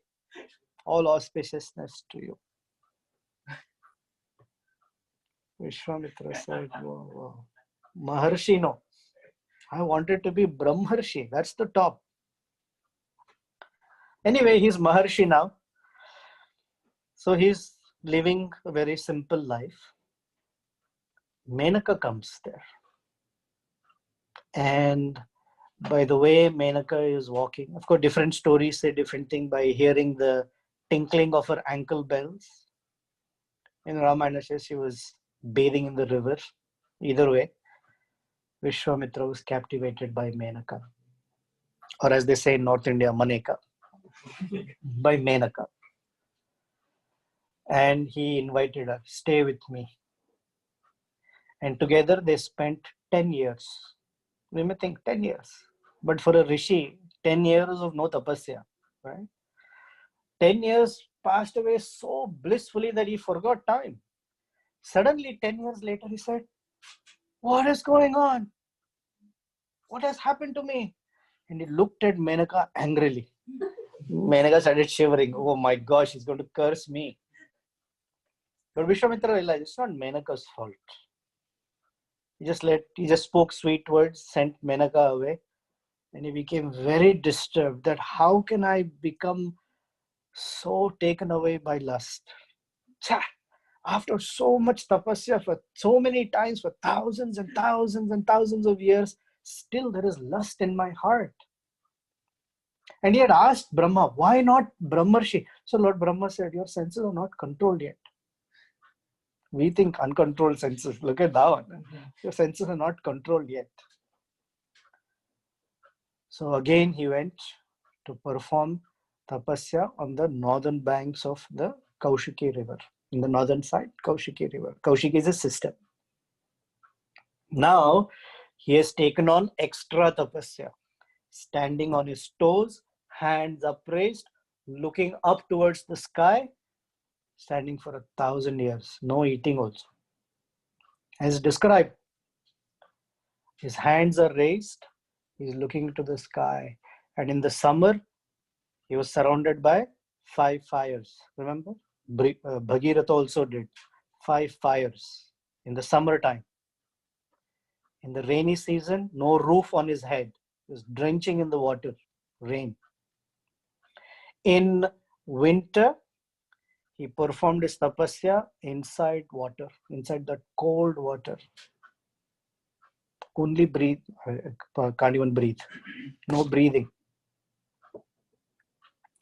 all auspiciousness to you." Vishvamitra said, "Whoa, whoa. Maharshi, no. I wanted to be Brahmarshi. That's the top." Anyway, he's Maharshi now. So he's living a very simple life. Menaka comes there. And by the way Menaka is walking, of course, different stories say different thing. By hearing the tinkling of her ankle bells. In Ramayana, she was bathing in the river. Either way, Vishvamitra was captivated by Menaka. Or as they say in North India, Maneka. By Menaka. And he invited her, "Stay with me." And together they spent 10 years. We may think 10 years. But for a rishi, 10 years of no tapasya, right? 10 years passed away so blissfully that he forgot time. Suddenly, 10 years later, he said, "What is going on? What has happened to me?" And he looked at Menaka angrily. Menaka started shivering. "Oh my gosh, he's going to curse me." But Vishwamitra realized it's not Menaka's fault. He just spoke sweet words, sent Menaka away, and he became very disturbed that how can I become so taken away by lust? Cha! After so much tapasya for so many times, for thousands and thousands and thousands of years, still there is lust in my heart. And he had asked Brahma, "Why not Brahmarshi?" So Lord Brahma said, "Your senses are not controlled yet." We think uncontrolled senses. Look at that one. Your senses are not controlled yet. So again he went to perform tapasya on the northern banks of the Kaushiki river. In the northern side, Kaushiki river. Kaushiki is a system. Now he has taken on extra tapasya, standing on his toes, hands upraised, looking up towards the sky, standing for 1,000 years, no eating also. As described, his hands are raised, he's looking to the sky, and in the summer, he was surrounded by 5 fires. Remember? Bhagirath also did 5 fires in the summertime. In the rainy season, no roof on his head. He was drenching in the water, rain. In winter, he performed his tapasya inside water, inside that cold water. Only breathe, can't even breathe. No breathing.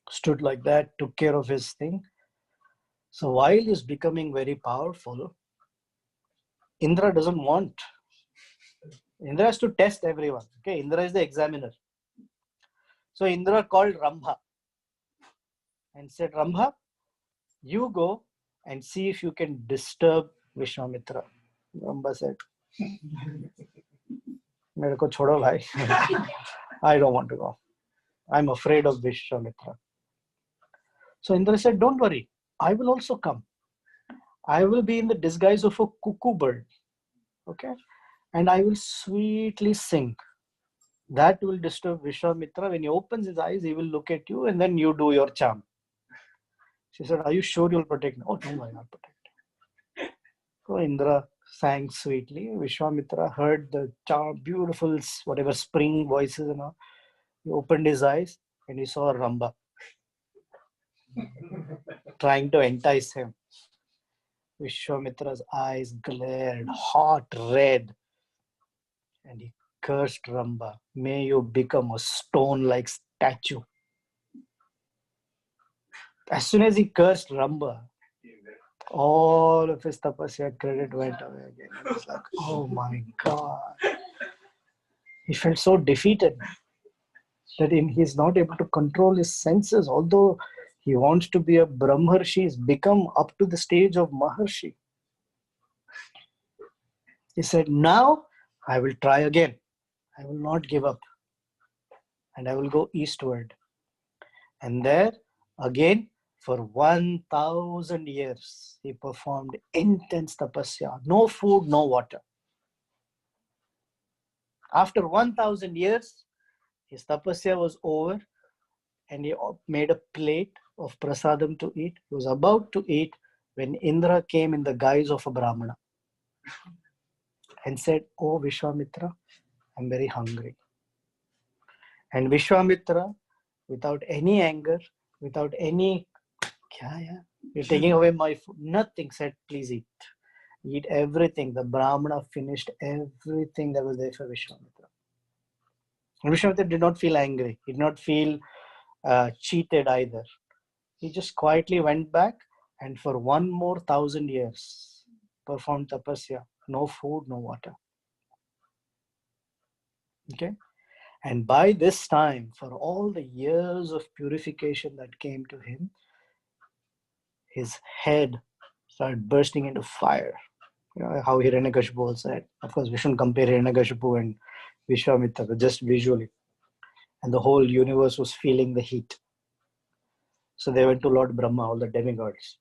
Stood like that, took care of his thing. So while he's becoming very powerful, Indra doesn't want. Indra has to test everyone. Okay, Indra is the examiner. So Indra called Rambha and said, "Rambha, you go and see if you can disturb Vishwamitra." Rambha said, "Mere ko chodo bhai." I don't want to go. I'm afraid of Vishwamitra. So Indra said, "Don't worry, I will also come. I will be in the disguise of a cuckoo bird. Okay? And I will sweetly sing. That will disturb Vishwamitra. When he opens his eyes, he will look at you and then you do your charm." She said, "Are you sure you'll protect me?" "Oh, don't worry, I'll protect you." So Indra sang sweetly. Vishwamitra heard the charm, beautiful, whatever spring voices and all. He opened his eyes and he saw Ramba trying to entice him. Vishwamitra's eyes glared hot red and he cursed Ramba. "May you become a stone-like statue." As soon as he cursed Ramba, all of his tapasya credit went away again. It was like, oh my God. He felt so defeated. that he's not able to control his senses, although he wants to be a Brahmarshi, he's become up to the stage of Maharshi. He said, now I will try again. I will not give up. And I will go eastward. And there, again, for 1,000 years, he performed intense tapasya. No food, no water. After 1,000 years, his tapasya was over, and he made a plate of prasadam to eat. He was about to eat when Indra came in the guise of a Brahmana and said, "Oh Vishwamitra, I'm very hungry." And Vishwamitra, without any anger, without any, you're taking away my food, nothing, said, "Please eat. Eat everything." The Brahmana finished everything that was there for Vishwamitra. And Vishwamitra did not feel angry. He did not feel cheated either. He just quietly went back and for 1,000 years performed tapasya. No food, no water. Okay? And by this time, for all the years of purification that came to him, his head started bursting into fire. You know, how Hiranyakashipu said. Of course, we shouldn't compare Hiranyakashipu and Vishwamitra, but just visually. And the whole universe was feeling the heat. So they went to Lord Brahma, all the demigods.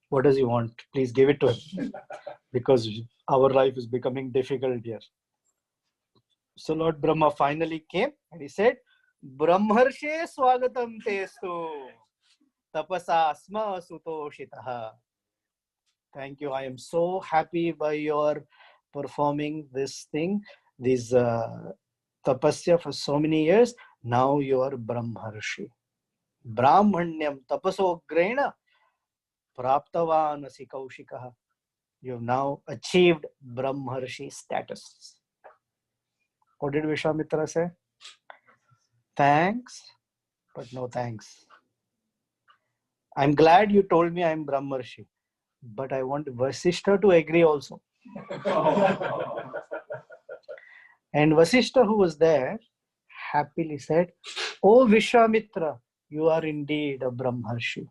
What does he want? Please give it to him. Because our life is becoming difficult here. So Lord Brahma finally came and he said, Brahmarshe swagatam testu tapasa asma sutoshitaha. Thank you. I am so happy by your performing this thing, this tapasya for so many years. Now you are Brahmarshi. Brahmanyam tapaso grena praptavanasi kaushikaha. You have now achieved Brahmarshi status. What did Vishwamitra say? Thanks, but no thanks. I'm glad you told me I'm Brahmarshi, but I want Vasishtha to agree also. And Vasishtha, who was there, happily said, "Oh Vishwamitra, you are indeed a Brahmarshi."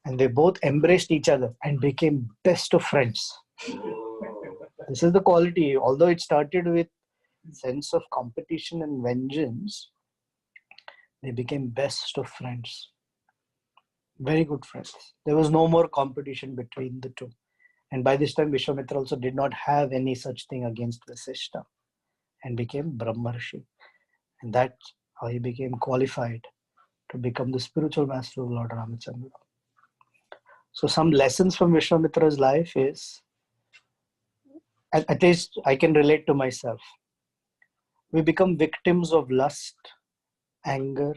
And they both embraced each other and became best of friends. This is the quality. Although it started with sense of competition and vengeance, they became best of friends. Very good friends. There was no more competition between the two. And by this time, Vishwamitra also did not have any such thing against Vasishtha and became Brahmarshi. And that's how he became qualified to become the spiritual master of Lord Ramachandra. So some lessons from Vishwamitra's life is, at least I can relate to myself. We become victims of lust, anger,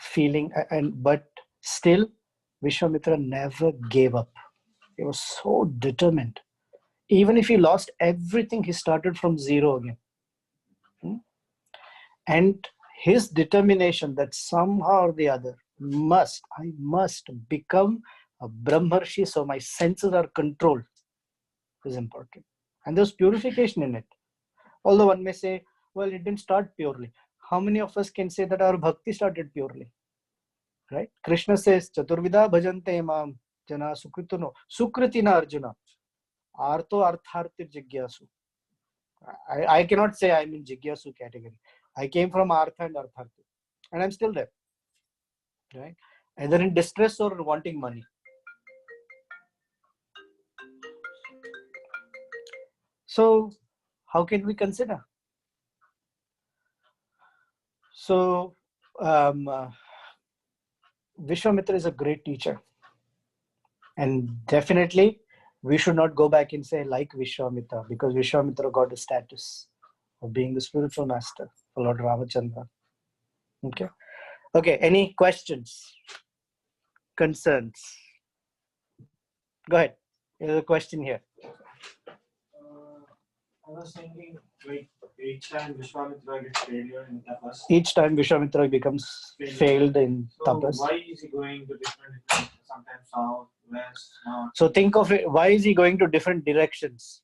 feeling, but still Vishwamitra never gave up. He was so determined. Even if he lost everything, he started from zero again. And his determination that somehow or the other I must become a Brahmarshi so my senses are controlled is important. And there's purification in it. Although one may say, well, it didn't start purely. How many of us can say that our bhakti started purely? Right? Krishna says, Chaturvida bhajante mam jana sukrituno sukritina arjuna artho artharthi jigyasu. I cannot say I'm in jigyasu category. I came from artha and artharthi. And I'm still there. Right? Either in distress or wanting money. So, how can we consider? So, Vishwamitra is a great teacher. And definitely, we should not go back and say like Vishwamitra, because Vishwamitra got the status of being the spiritual master for Lord Ramachandra. Okay. Okay. Any questions? Concerns? Go ahead. There's a question here. I was thinking, like, each time Vishwamitra gets failure in tapas. Each time Vishwamitra becomes failed in tapas. Why is he going to different, sometimes south, west, north? So think of it, why is he going to different directions?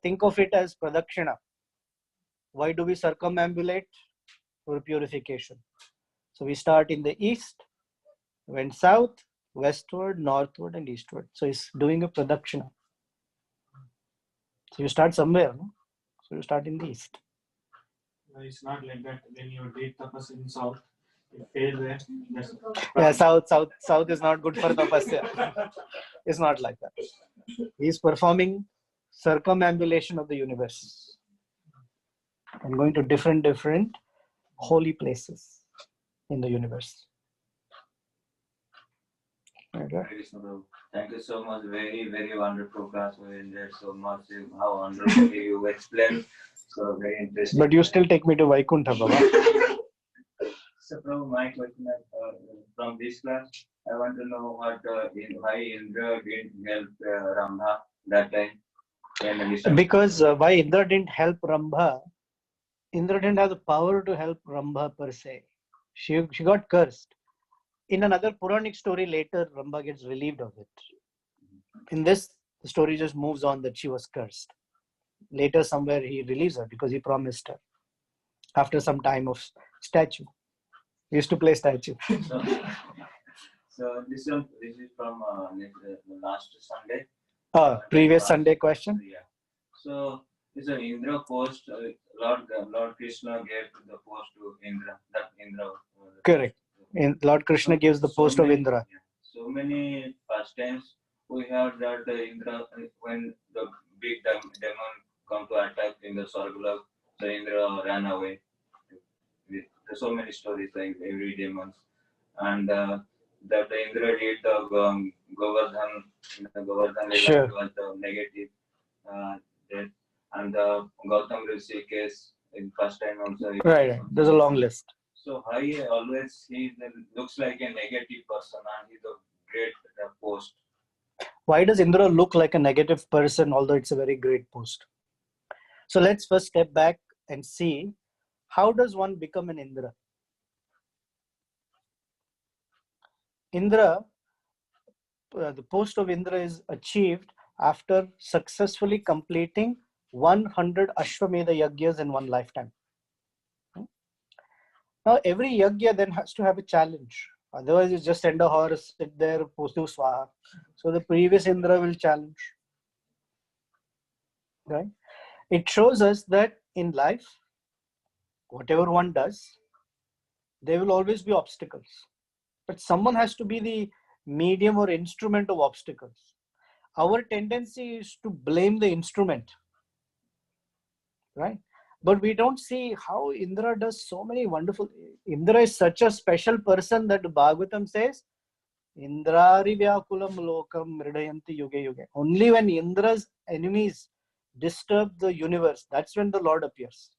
Think of it as pradakshina. Why do we circumambulate? for purification. So we start in the east, went south, westward, northward, and eastward. So he's doing a pradakshina. So you start somewhere, no? So you start in the east. It's not like that. When you did tapas in south, you fail there. Yeah, south is not good for tapasya. It's not like that. He's performing circumambulation of the universe and going to different holy places in the universe. Okay. Thank you so much. Very, very wonderful class. We enjoyed so much. How wonderfully you explained. So very interesting. But you still take me to Vaikuntha, Baba. So from my question from this class, I want to know why Indra didn't help Rambha that time. Because why Indra didn't help Rambha? Indra didn't have the power to help Rambha per se. She got cursed. In another Puranic story later, Rambha gets relieved of it. In this, the story just moves on that she was cursed. Later, somewhere he relieves her because he promised her. After some time of statue. He used to play statue. So this is from last Sunday. Previous Sunday question. Yeah. So this is Indra post. Lord Krishna gave the post to Indra. That Indra. Correct. Lord Krishna gives the post of Indra. Yeah. So many past times we heard that Indra, when the big demon come to attack in the Swargalok, so Indra ran away. There's so many stories like every demons, and that Indra did the Govardhan Sure. was the negative death, and the Gautam Rishi case in first time also. Right. There's a long list. So he looks like a negative person, and he's a great post. Why does Indra look like a negative person, although it's a very great post? So let's first step back and see, how does one become an Indra? Indra, the post of Indra is achieved after successfully completing 100 Ashwamedha Yagyas in one lifetime. Now, every Yagya then has to have a challenge. Otherwise, you just send a horse, sit there, post to Swaha. So the previous Indra will challenge. Right? It shows us that in life, whatever one does, there will always be obstacles. But someone has to be the medium or instrument of obstacles. Our tendency is to blame the instrument, right? But we don't see how Indra does so many wonderful. Indra is such a special person that Bhagavatam says, Indrari vyakulam lokam mridayanti yuge yuge. Only when Indra's enemies disturb the universe, that's when the Lord appears.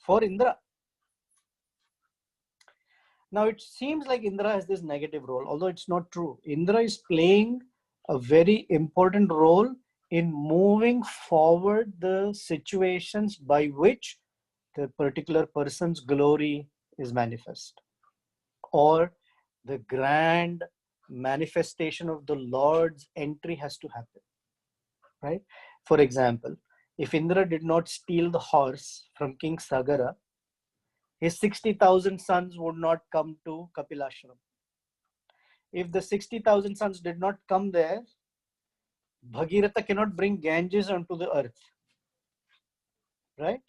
For Indra. Now it seems like Indra has this negative role, although it's not true. Indra is playing a very important role in moving forward the situations by which the particular person's glory is manifest, or the grand manifestation of the Lord's entry has to happen, right? For example, if Indra did not steal the horse from King Sagara, his 60,000 sons would not come to Kapilashram. If the 60,000 sons did not come there, Bhagiratha cannot bring Ganges onto the earth. Right?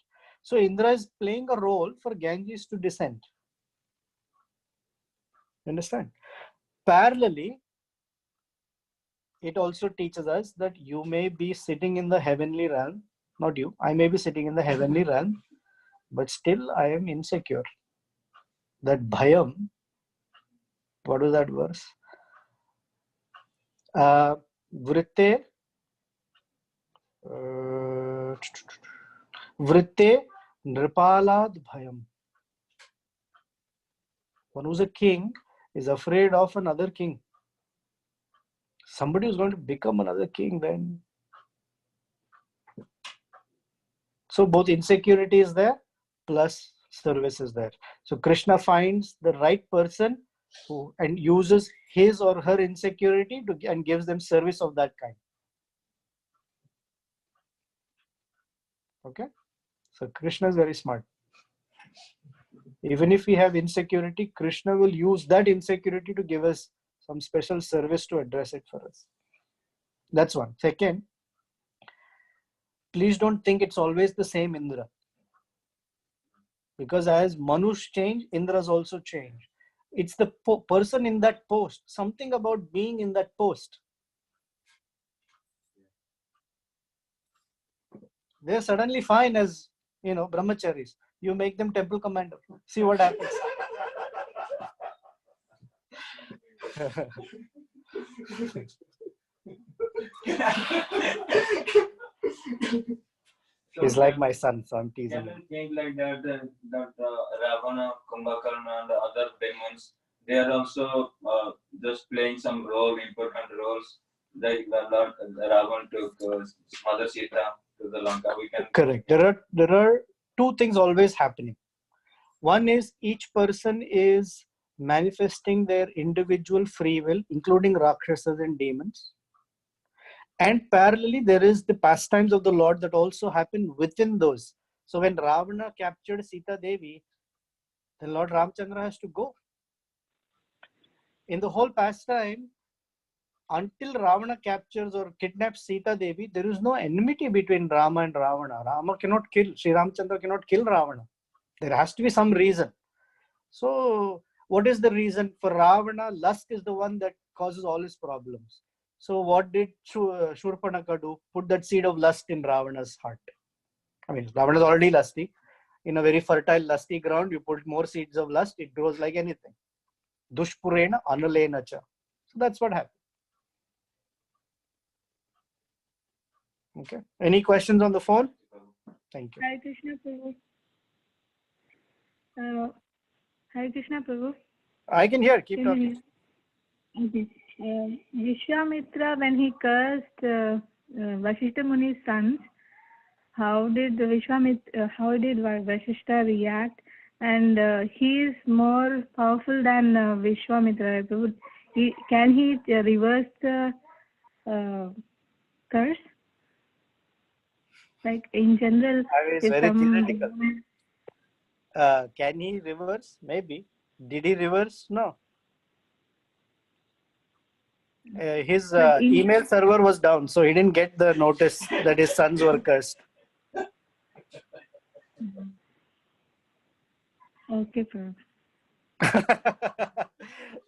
So Indra is playing a role for Ganges to descend. Understand? Parallelly, it also teaches us that you may be sitting in the heavenly realm, not you, I may be sitting in the heavenly realm, but still I am insecure. That bhayam, what was that verse? Vritte nripalad bhayam. One who's a king is afraid of another king. Somebody who's going to become another king then. So both insecurity is there, plus service is there. So Krishna finds the right person and uses his or her insecurity and gives them service of that kind. Okay? So Krishna is very smart. Even if we have insecurity, Krishna will use that insecurity to give us some special service to address it for us. That's one. Second, please don't think it's always the same Indra. Because as Manush change, Indra's also change. It's the person in that post, something about being in that post. They're suddenly fine as, brahmacharis. You make them temple commander. See what happens. He's like my son, so I'm teasing him. Think like that, Ravana, Kumbhakarna, and the other demons, they are also just playing some important roles. Like the Lord Ravana took Mother Sita to the Lanka. We can correct. There are two things always happening. One is each person is manifesting their individual free will, including Rakshasas and demons. And parallelly, there is the pastimes of the Lord that also happen within those. So when Ravana captured Sita Devi, the Lord Ramchandra has to go. In the whole pastime, until Ravana captures or kidnaps Sita Devi, there is no enmity between Rama and Ravana. Rama cannot kill, Sri Ramchandra cannot kill Ravana. There has to be some reason. So what is the reason? For Ravana, lust is the one that causes all his problems. So what did Shurpanaka do? Put that seed of lust in Ravana's heart. I mean, Ravana is already lusty. In a very fertile, lusty ground, you put more seeds of lust, it grows like anything. Dushpurena anulena cha. So that's what happened. Okay. Any questions on the phone? Thank you. Hare Krishna Prabhu. Hare Krishna Prabhu. I can hear. Keep talking. Okay. Vishwamitra, when he cursed Vasishtha Muni's sons, how did Vasishtha react? And he is more powerful than Vishwamitra. Can he reverse the curse? Like in general, I was very theoretical. Can he reverse? Maybe. Did he reverse? No. His email server was down, so he didn't get the notice that his sons were cursed. Okay, Prabhu.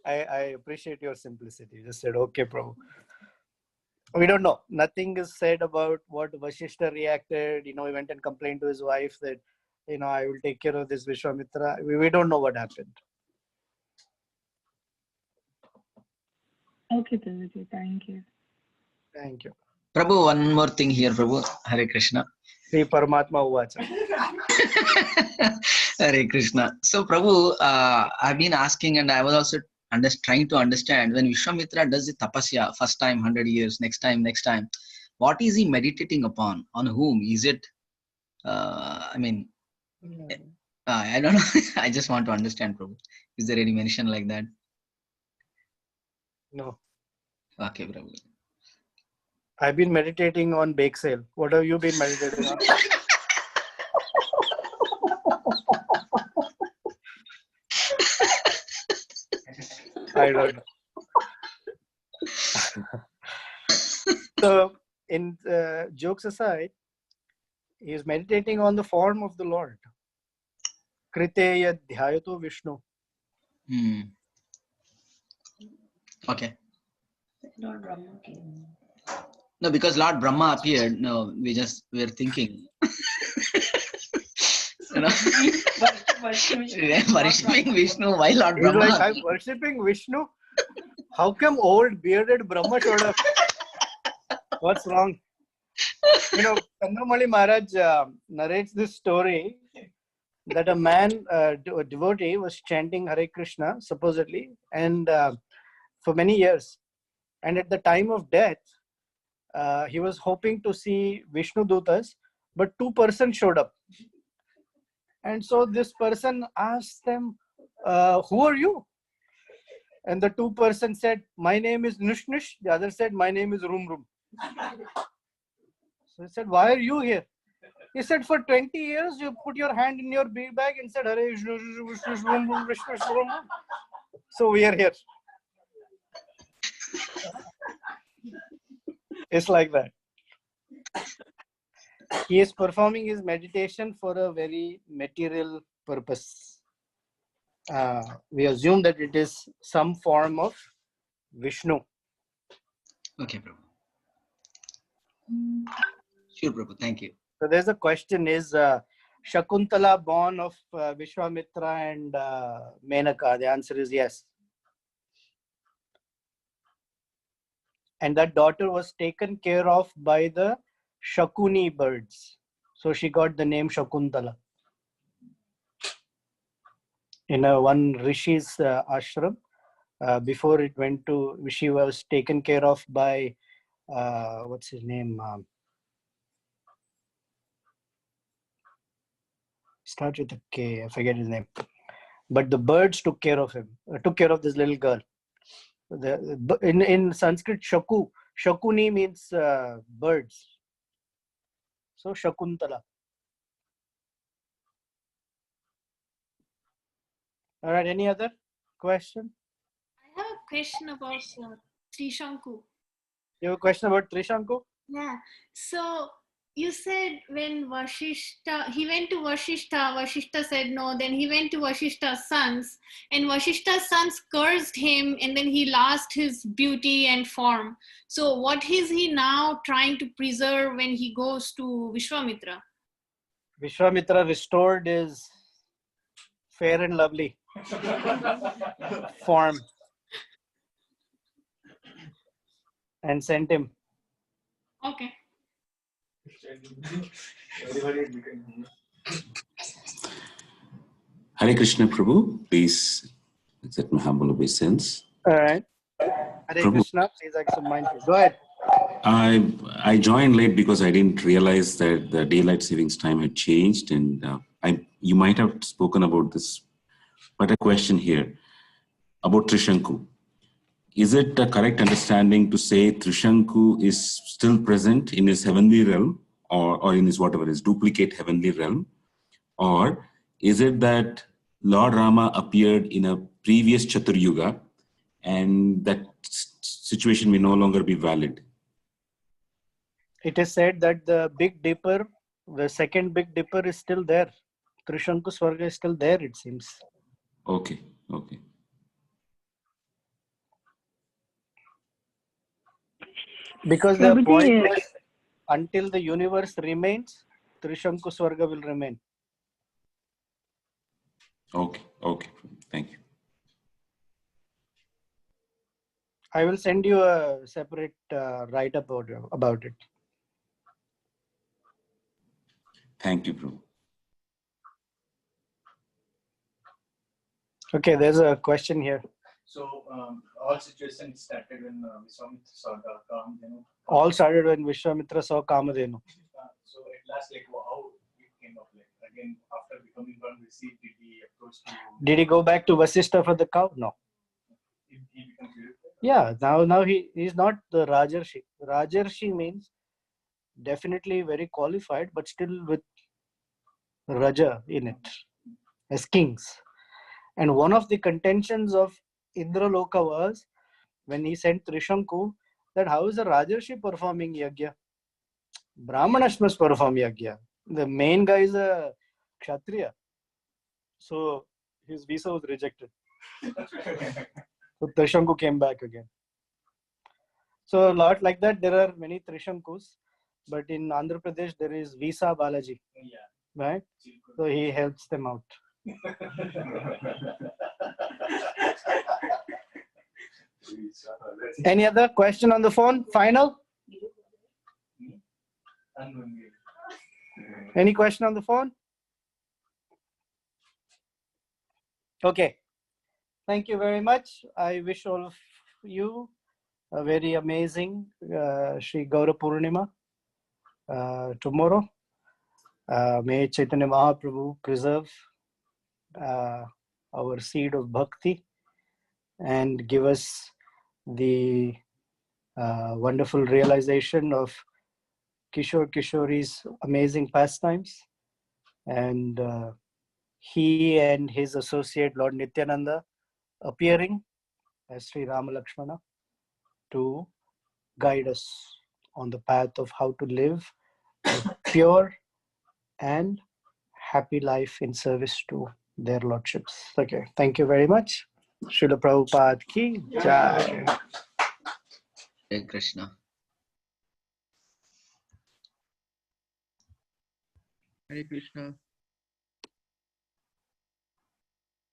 I appreciate your simplicity. You just said, okay, Prabhu. We don't know. Nothing is said about what Vasishtha reacted. He went and complained to his wife that, I will take care of this Vishwamitra. We don't know what happened. Okay, Prabhuji. Thank you. Thank you. Prabhu, one more thing here, Prabhu. Hare Krishna. Sri Paramatma Uvacha. Hare Krishna. So, Prabhu, I've been asking, and I was also trying to understand, when Vishwamitra does the tapasya, first time 100 years, next time, what is he meditating upon? On whom? Is it, I don't know. I just want to understand, Prabhu. Is there any mention like that? No. Okay, Prabhu. I've been meditating on bake sale. What have you been meditating on? I don't know. So, in jokes aside, he is meditating on the form of the Lord. Kriteya dhyayato Vishnu. Okay. No, because Lord Brahma appeared. No, we're thinking. Worshipping Vishnu. Why Lord Brahma? He's like, I'm worshipping Vishnu. How come old bearded Brahma showed up? What's wrong? Chandramali Maharaj narrates this story that a man, a devotee, was chanting Hare Krishna, supposedly, and for many years. And at the time of death, he was hoping to see Vishnu Dutas, but two persons showed up. And so this person asked them, who are you? And the two persons said, my name is Nush Nush. The other said, my name is Rum Rum. So he said, why are you here? He said, for 20 years, you put your hand in your bead bag and said, Hare Vishnu, Vishnu, Vishnu, Vishnu, Vishnu. So we are here. It's like that. He is performing his meditation for a very material purpose. We assume that it is some form of Vishnu. Okay, Prabhu. Sure, Prabhu. Thank you. So there's a question, is Shakuntala born of Vishwamitra and Menaka? The answer is yes. And that daughter was taken care of by the Shakuni birds. So she got the name Shakuntala. In one Rishi's ashram, before it went to, she was taken care of by, what's his name? Starts with a K, I forget his name. But the birds took care of him, took care of this little girl. In Sanskrit, Shakuni means birds. So Shakuntala. All right, any other question? I have a question about Trishanku. You have a question about Trishanku? Yeah. So you said when Vashishta, he went to Vashishta, Vashishta said no, then he went to Vashishta's sons, and Vashishta's sons cursed him, and then he lost his beauty and form. So what is he now trying to preserve when he goes to Vishwamitra? Vishwamitra restored his fair and lovely form and sent him. Okay. Hare Krishna Prabhu, please accept my humble obeisance. All right. Hare Prabhu, Krishna, please accept mine. Go ahead. I joined late because I didn't realize that the daylight savings time had changed, and you might have spoken about this, but a question here about Trishanku. Is it a correct understanding to say Trishanku is still present in his heavenly realm, or in his whatever his duplicate heavenly realm, or is it that Lord Rama appeared in a previous Chaturyuga and that situation may no longer be valid? It is said that the Big Dipper, the second Big Dipper, is still there. Trishanku Swarga is still there, it seems. Okay, okay. Because the Prabhuji, point is, until the universe remains, Trishanku Swarga will remain. Okay, okay. Thank you. I will send you a separate write-up about it. Thank you, Prabhu. Okay, there's a question here. So all situations started when Vishwamitra saw Kamadhenu. All started when Vishwamitra saw Kamadhenu. So at last, like how it came up, like again after becoming one Rishi, did he approach to? Did he go back to Vasishtha for the cow? No. He became purified? Yeah, now he's not the Rajarshi. Rajarshi means definitely very qualified, but still with Raja in it, as kings. And one of the contentions of Indraloka was, when he sent Trishanku, that how is a Rajarshi performing Yagya? Brahmanas must perform Yagya. The main guy is a Kshatriya. So his visa was rejected. So Trishanku came back again. So a lot like that, there are many Trishankus. But in Andhra Pradesh, there is Visa Balaji. Yeah. Right? So he helps them out. Any other question on the phone? Final? Any question on the phone? Okay. Thank you very much. I wish all of you a very amazing Sri Gaura Purnima tomorrow. May Chaitanya Mahaprabhu preserve our seed of bhakti and give us the wonderful realization of Kishore Kishori's amazing pastimes. And he and his associate Lord Nityananda appearing as Sri Rama Lakshmana to guide us on the path of how to live a pure and happy life in service to their lordships. Okay, thank you very much. Srila Prabhupada ki jai. Hare Krishna. Hare Krishna.